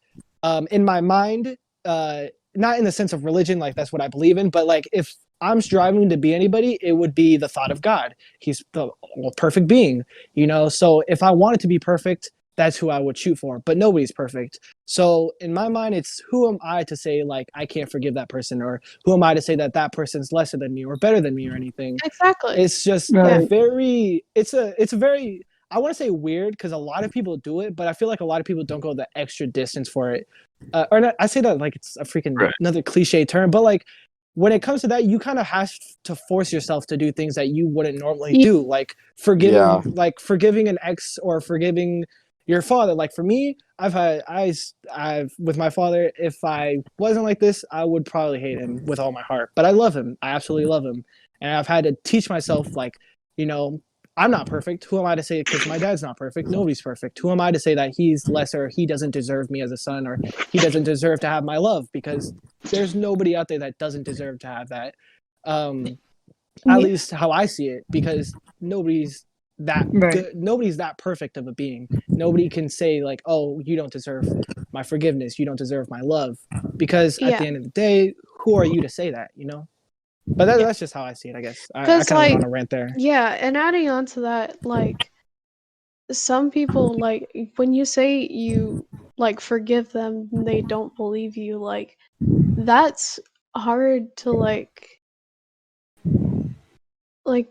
In my mind, not in the sense of religion, like that's what I believe in, but like if I'm striving to be anybody, it would be the thought of God. He's the perfect being, you know. So if I wanted to be perfect, that's who I would shoot for. But nobody's perfect. So in my mind, it's who am I to say like I can't forgive that person, or who am I to say that that person's lesser than me or better than me or anything? Exactly. It's just Yeah. it's a very, I want to say weird because a lot of people do it, but I feel like a lot of people don't go the extra distance for it. Or not, I say that like it's a freaking Right. another cliche term, but like when it comes to that, you kind of have to force yourself to do things that you wouldn't normally do, like Yeah. forgiving an ex or forgiving your father. Like for me, I've with my father, if I wasn't like this, I would probably hate him with all my heart. But I love him. I absolutely love him. And I've had to teach myself, like, you know, I'm not perfect. Who am I to say? Because my dad's not perfect. Nobody's perfect. Who am I to say that he's lesser? He doesn't deserve me as a son, or he doesn't deserve to have my love? Because there's nobody out there that doesn't deserve to have that. At least how I see it, because nobody's that good. Nobody's that perfect of a being. Nobody can say like, oh, you don't deserve my forgiveness. You don't deserve my love. Because at the end of the day, who are you to say that, you know? But that's just how I see it, I guess. I kind of went on a rant there. Yeah, and adding on to that, like some people, like when you say you like forgive them, they don't believe you. Like that's hard to like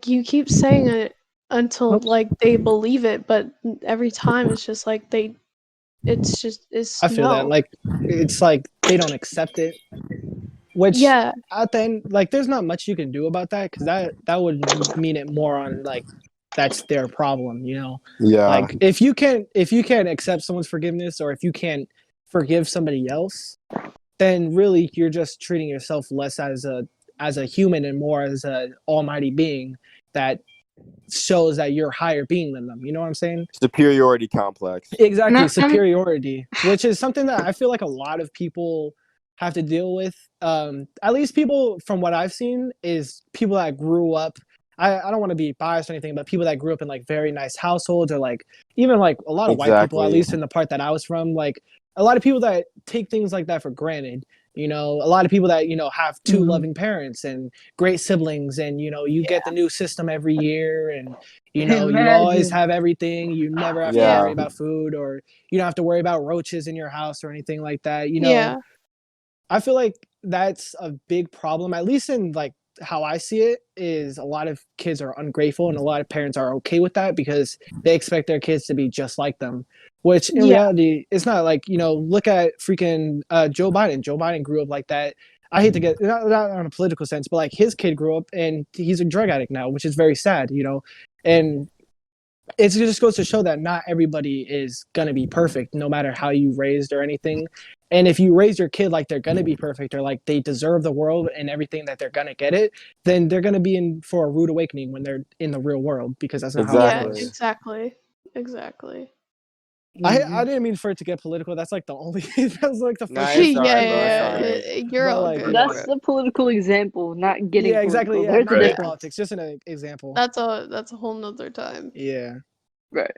you keep saying it until like they believe it, but every time it's just like it's I feel that no. like it's like they don't accept it, which Yeah, at the end, like there's not much you can do about that, because that would mean it more on like that's their problem, you know. Yeah. Like if you can't accept someone's forgiveness, or if you can't forgive somebody else, then really you're just treating yourself less as a human and more as a almighty being that shows that you're higher being than them. You know what I'm saying? Superiority complex. Exactly, No, superiority, which is something that I feel like a lot of people have to deal with. At least people from what I've seen is people that grew up. I don't want to be biased or anything, but people that grew up in like very nice households, or like even like a lot of white people, at Exactly. least in the part that I was from, like a lot of people that take things like that for granted. You know, a lot of people that, you know, have two loving parents and great siblings, and you know, you get the new system every year, and you know, you always Imagine. have everything. You never have to Yeah. worry about food, or you don't have to worry about roaches in your house or anything like that. You know, yeah, I feel like that's a big problem, at least in like how I see it, is a lot of kids are ungrateful, and a lot of parents are okay with that because they expect their kids to be just like them. Which in yeah, reality, it's not. Like, you know, look at freaking Joe Biden. Joe Biden grew up like that. I hate to get not on a political sense, but like his kid grew up and he's a drug addict now, which is very sad, you know. And it just goes to show that not everybody is gonna be perfect, no matter how you raised or anything. And if you raise your kid like they're gonna be perfect, or like they deserve the world and everything, that they're gonna get it, then they're gonna be in for a rude awakening when they're in the real world, because that's not how it yeah, Exactly. goes. exactly. I didn't mean for it to get political. That's like the only that's like the Nah, first it's thing. Yeah, alright, yeah, bro. It's yeah, alright. you're But all like, you good, know, That's bro. the political example, not getting yeah, exactly. political. Yeah, There's a not getting difference. politics, just an example. That's a whole nother time. Yeah. Right.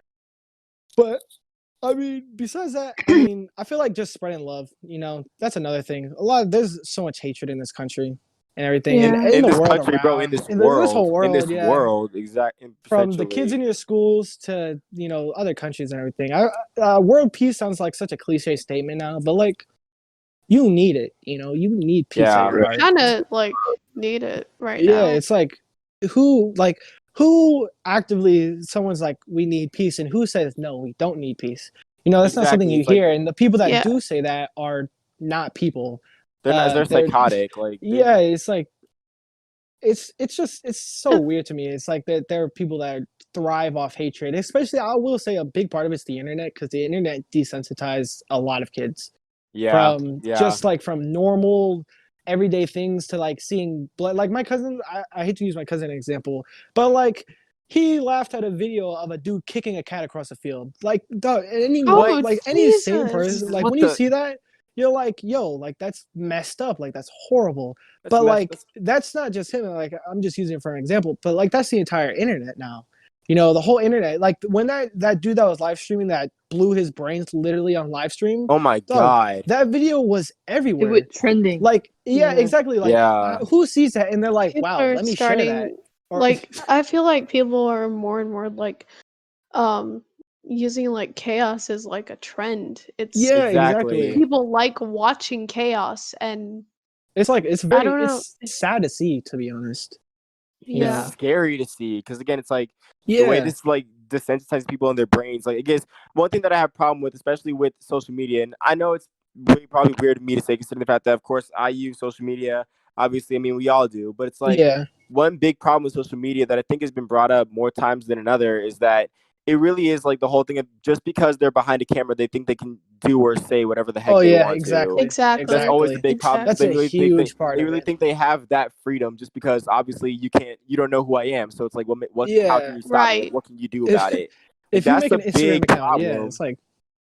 But I mean, besides that, I mean, I feel like just spreading love, you know, that's another thing. There's so much hatred in this country and everything, and Yeah. in In the this world country, bro, around, in this whole world, yeah. From the kids essentially. in your schools to, you know, other countries and everything. World peace sounds like such a cliche statement now, but like, you need it, you know, you need peace at Yeah. your heart. Kind of like need it right Yeah, now. it's like who actively, someone's like, we need peace, and who says no, we don't need peace? You know, that's not something Exactly. you It's like hear, and the people that Yeah. do say that are not people. they're They're psychotic. Like yeah, it's like it's just it's so Uh, weird to me. It's like that there are people that thrive off hatred, especially, I will say a big part of it's the internet, because the internet desensitized a lot of kids yeah, from yeah. just like from normal everyday things to like seeing blood. Like my cousin, I hate to use my cousin as an example, but like he laughed at a video of a dude kicking a cat across the field. Like, dog, Oh, like any sane person, Jesus. like What when you the? see that, you're like, yo, like that's messed up, like that's horrible. That's But messed. like that's not just him. Like I'm just using it for an example, but like that's the entire internet now. the whole internet, like when that dude that was live streaming that blew his brains literally on live stream, Oh my dog, god. that video was It everywhere. went trending. Like, yeah, Yeah. exactly. Like, Yeah. who sees that and they're like, People wow, are let me share that. starting Or, like I feel like people are more and more like using like chaos as like a trend. It's yeah, Exactly. exactly. people like watching chaos and It's like it's I don't very know. it's sad to see, to be honest. Yeah. It's scary to see because again, it's like the Yeah. way this like desensitizes people in their brains. Like, I guess one thing that I have a problem with, especially with social media, and I know it's really probably weird of me to say, considering the fact that of course I use social media. Obviously, I mean we all do, but it's like Yeah. one big problem with social media that I think has been brought up more times than another is that it really is like the whole thing of just because they're behind a camera, they think they can do or say whatever the heck Oh they yeah, want exactly. to. Exactly. That's always the Exactly. big problem. That's They a really huge part they of really it. think they have that freedom just because obviously you don't know who I am. So it's like, how can Yeah. you stop me? Like, Right. what can you do If about it? Like, if you that's make a an Instagram big account, yeah, problem. it's like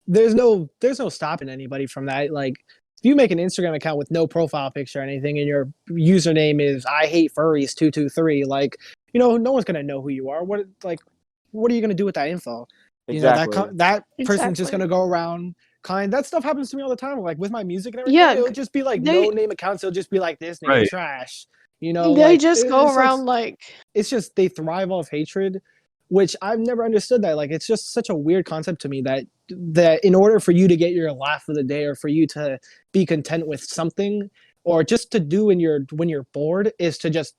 there's no stopping anybody from that. Like if you make an Instagram account with no profile picture or anything and your username is I hate furries 223, like, no one's gonna know who you are. What are you gonna do with that info? Exactly. That person's just Exactly. gonna go around that stuff happens to me all the time. Like with my music and everything, Yeah, it'll just be like they- no name accounts, it'll just be like this nigga Right. trash. They Like just go it's like around like it's just they thrive off hatred, which I've never understood that. Like it's just such a weird concept to me that in order for you to get your laugh of the day or for you to be content with something or just to do when you're bored is to just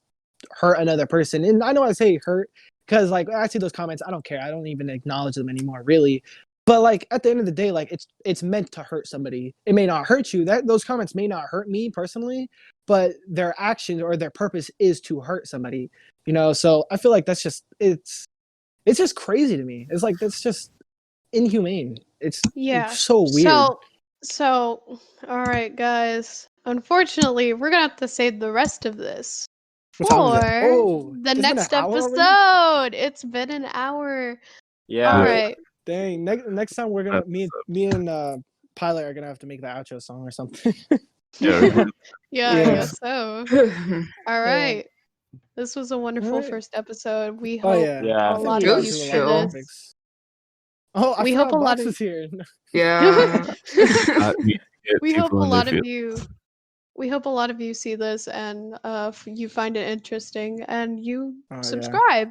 hurt another person. And I know I say hurt because like I see those comments, I don't care. I don't even acknowledge them anymore, really. But like at the end of the day, like it's meant to hurt somebody. It may not hurt you. Those comments may not hurt me personally, but their action or their purpose is to hurt somebody. So I feel like that's just it's just crazy to me. It's like that's just inhumane. It's yeah. so weird. So all right, guys. Unfortunately, we're gonna have to save the rest of this What time is it? for Oh, the it's been next an hour already? episode. It's been an hour. Yeah. All right. Dang. Next time we're gonna me and Pilot are gonna have to make the outro song or something. Yeah. Yeah, I Yeah. guess so. All right. This was a wonderful Alright. first episode. We Oh hope yeah. Yeah. I a think lot we of got you to Feels a see lot of chill. this. topics. Oh, I We forgot hope a lot Box of- is here. Yeah. We hope a people in lot their of field. you. We hope a lot of you see this and you find it interesting and you Oh, yeah. subscribe.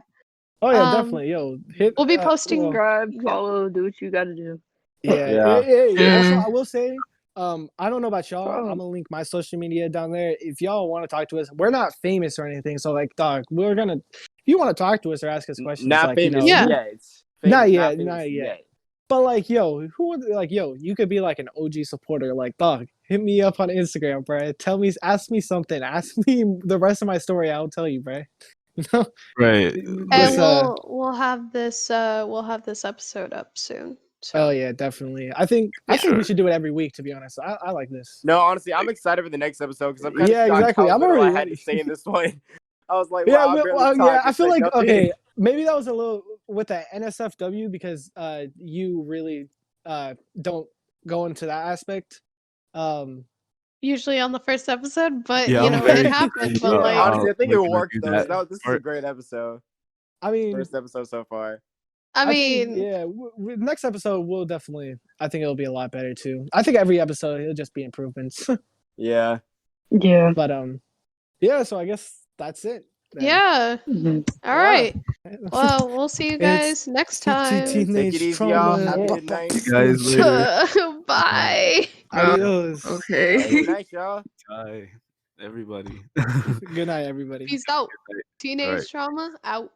Oh yeah, Um, definitely. Yo, hit. We'll be posting. well, Subscribe, follow, do what you gotta do. yeah. Yeah. Hey, also, Mm. I will say, I don't know about y'all. Bro. I'm gonna link my social media down there. If y'all want to talk to us, we're not famous or anything. So like, dog, we're gonna. If you want to talk to us or ask us questions, Not like famous Yeah. yet. Not Famous, yet, famous not yet. But like, yo, you could be like an OG supporter. Like, dog, hit me up on Instagram, bro. Ask me something. Ask me the rest of my story. I'll tell you, bro. Right. And This, we'll have this episode up soon. So Oh yeah, definitely. I think we sure. should do it every week. To be honest, I like this. No, honestly, I'm excited for the next episode because I'm kind of Yeah, shocked exactly. how I'm little I already had ready. to say in this one. I was like, Yeah, wow, I barely talk yeah. I and feel say like nothing. okay, maybe that was a little with the NSFW because you really don't go into that aspect. usually on the first episode, but Yeah, you I'm know very it happened. But Yeah. like, Honestly, I think it we're gonna worked do though. that This is a part. great episode. I mean, First episode so far. I think, mean, yeah. Next episode will definitely. I think it'll be a lot better too. I think every episode it'll just be improvements. Yeah. Yeah. But yeah. So I guess that's it. then. yeah. Mhm. All right. Yeah. Well, we'll see you guys next time. Take it easy, y'all. Have a good night. See you guys later. Bye. Adios. Okay. Good night, y'all. Bye, everybody. Good night, everybody. Peace out. All Teenage right. trauma out.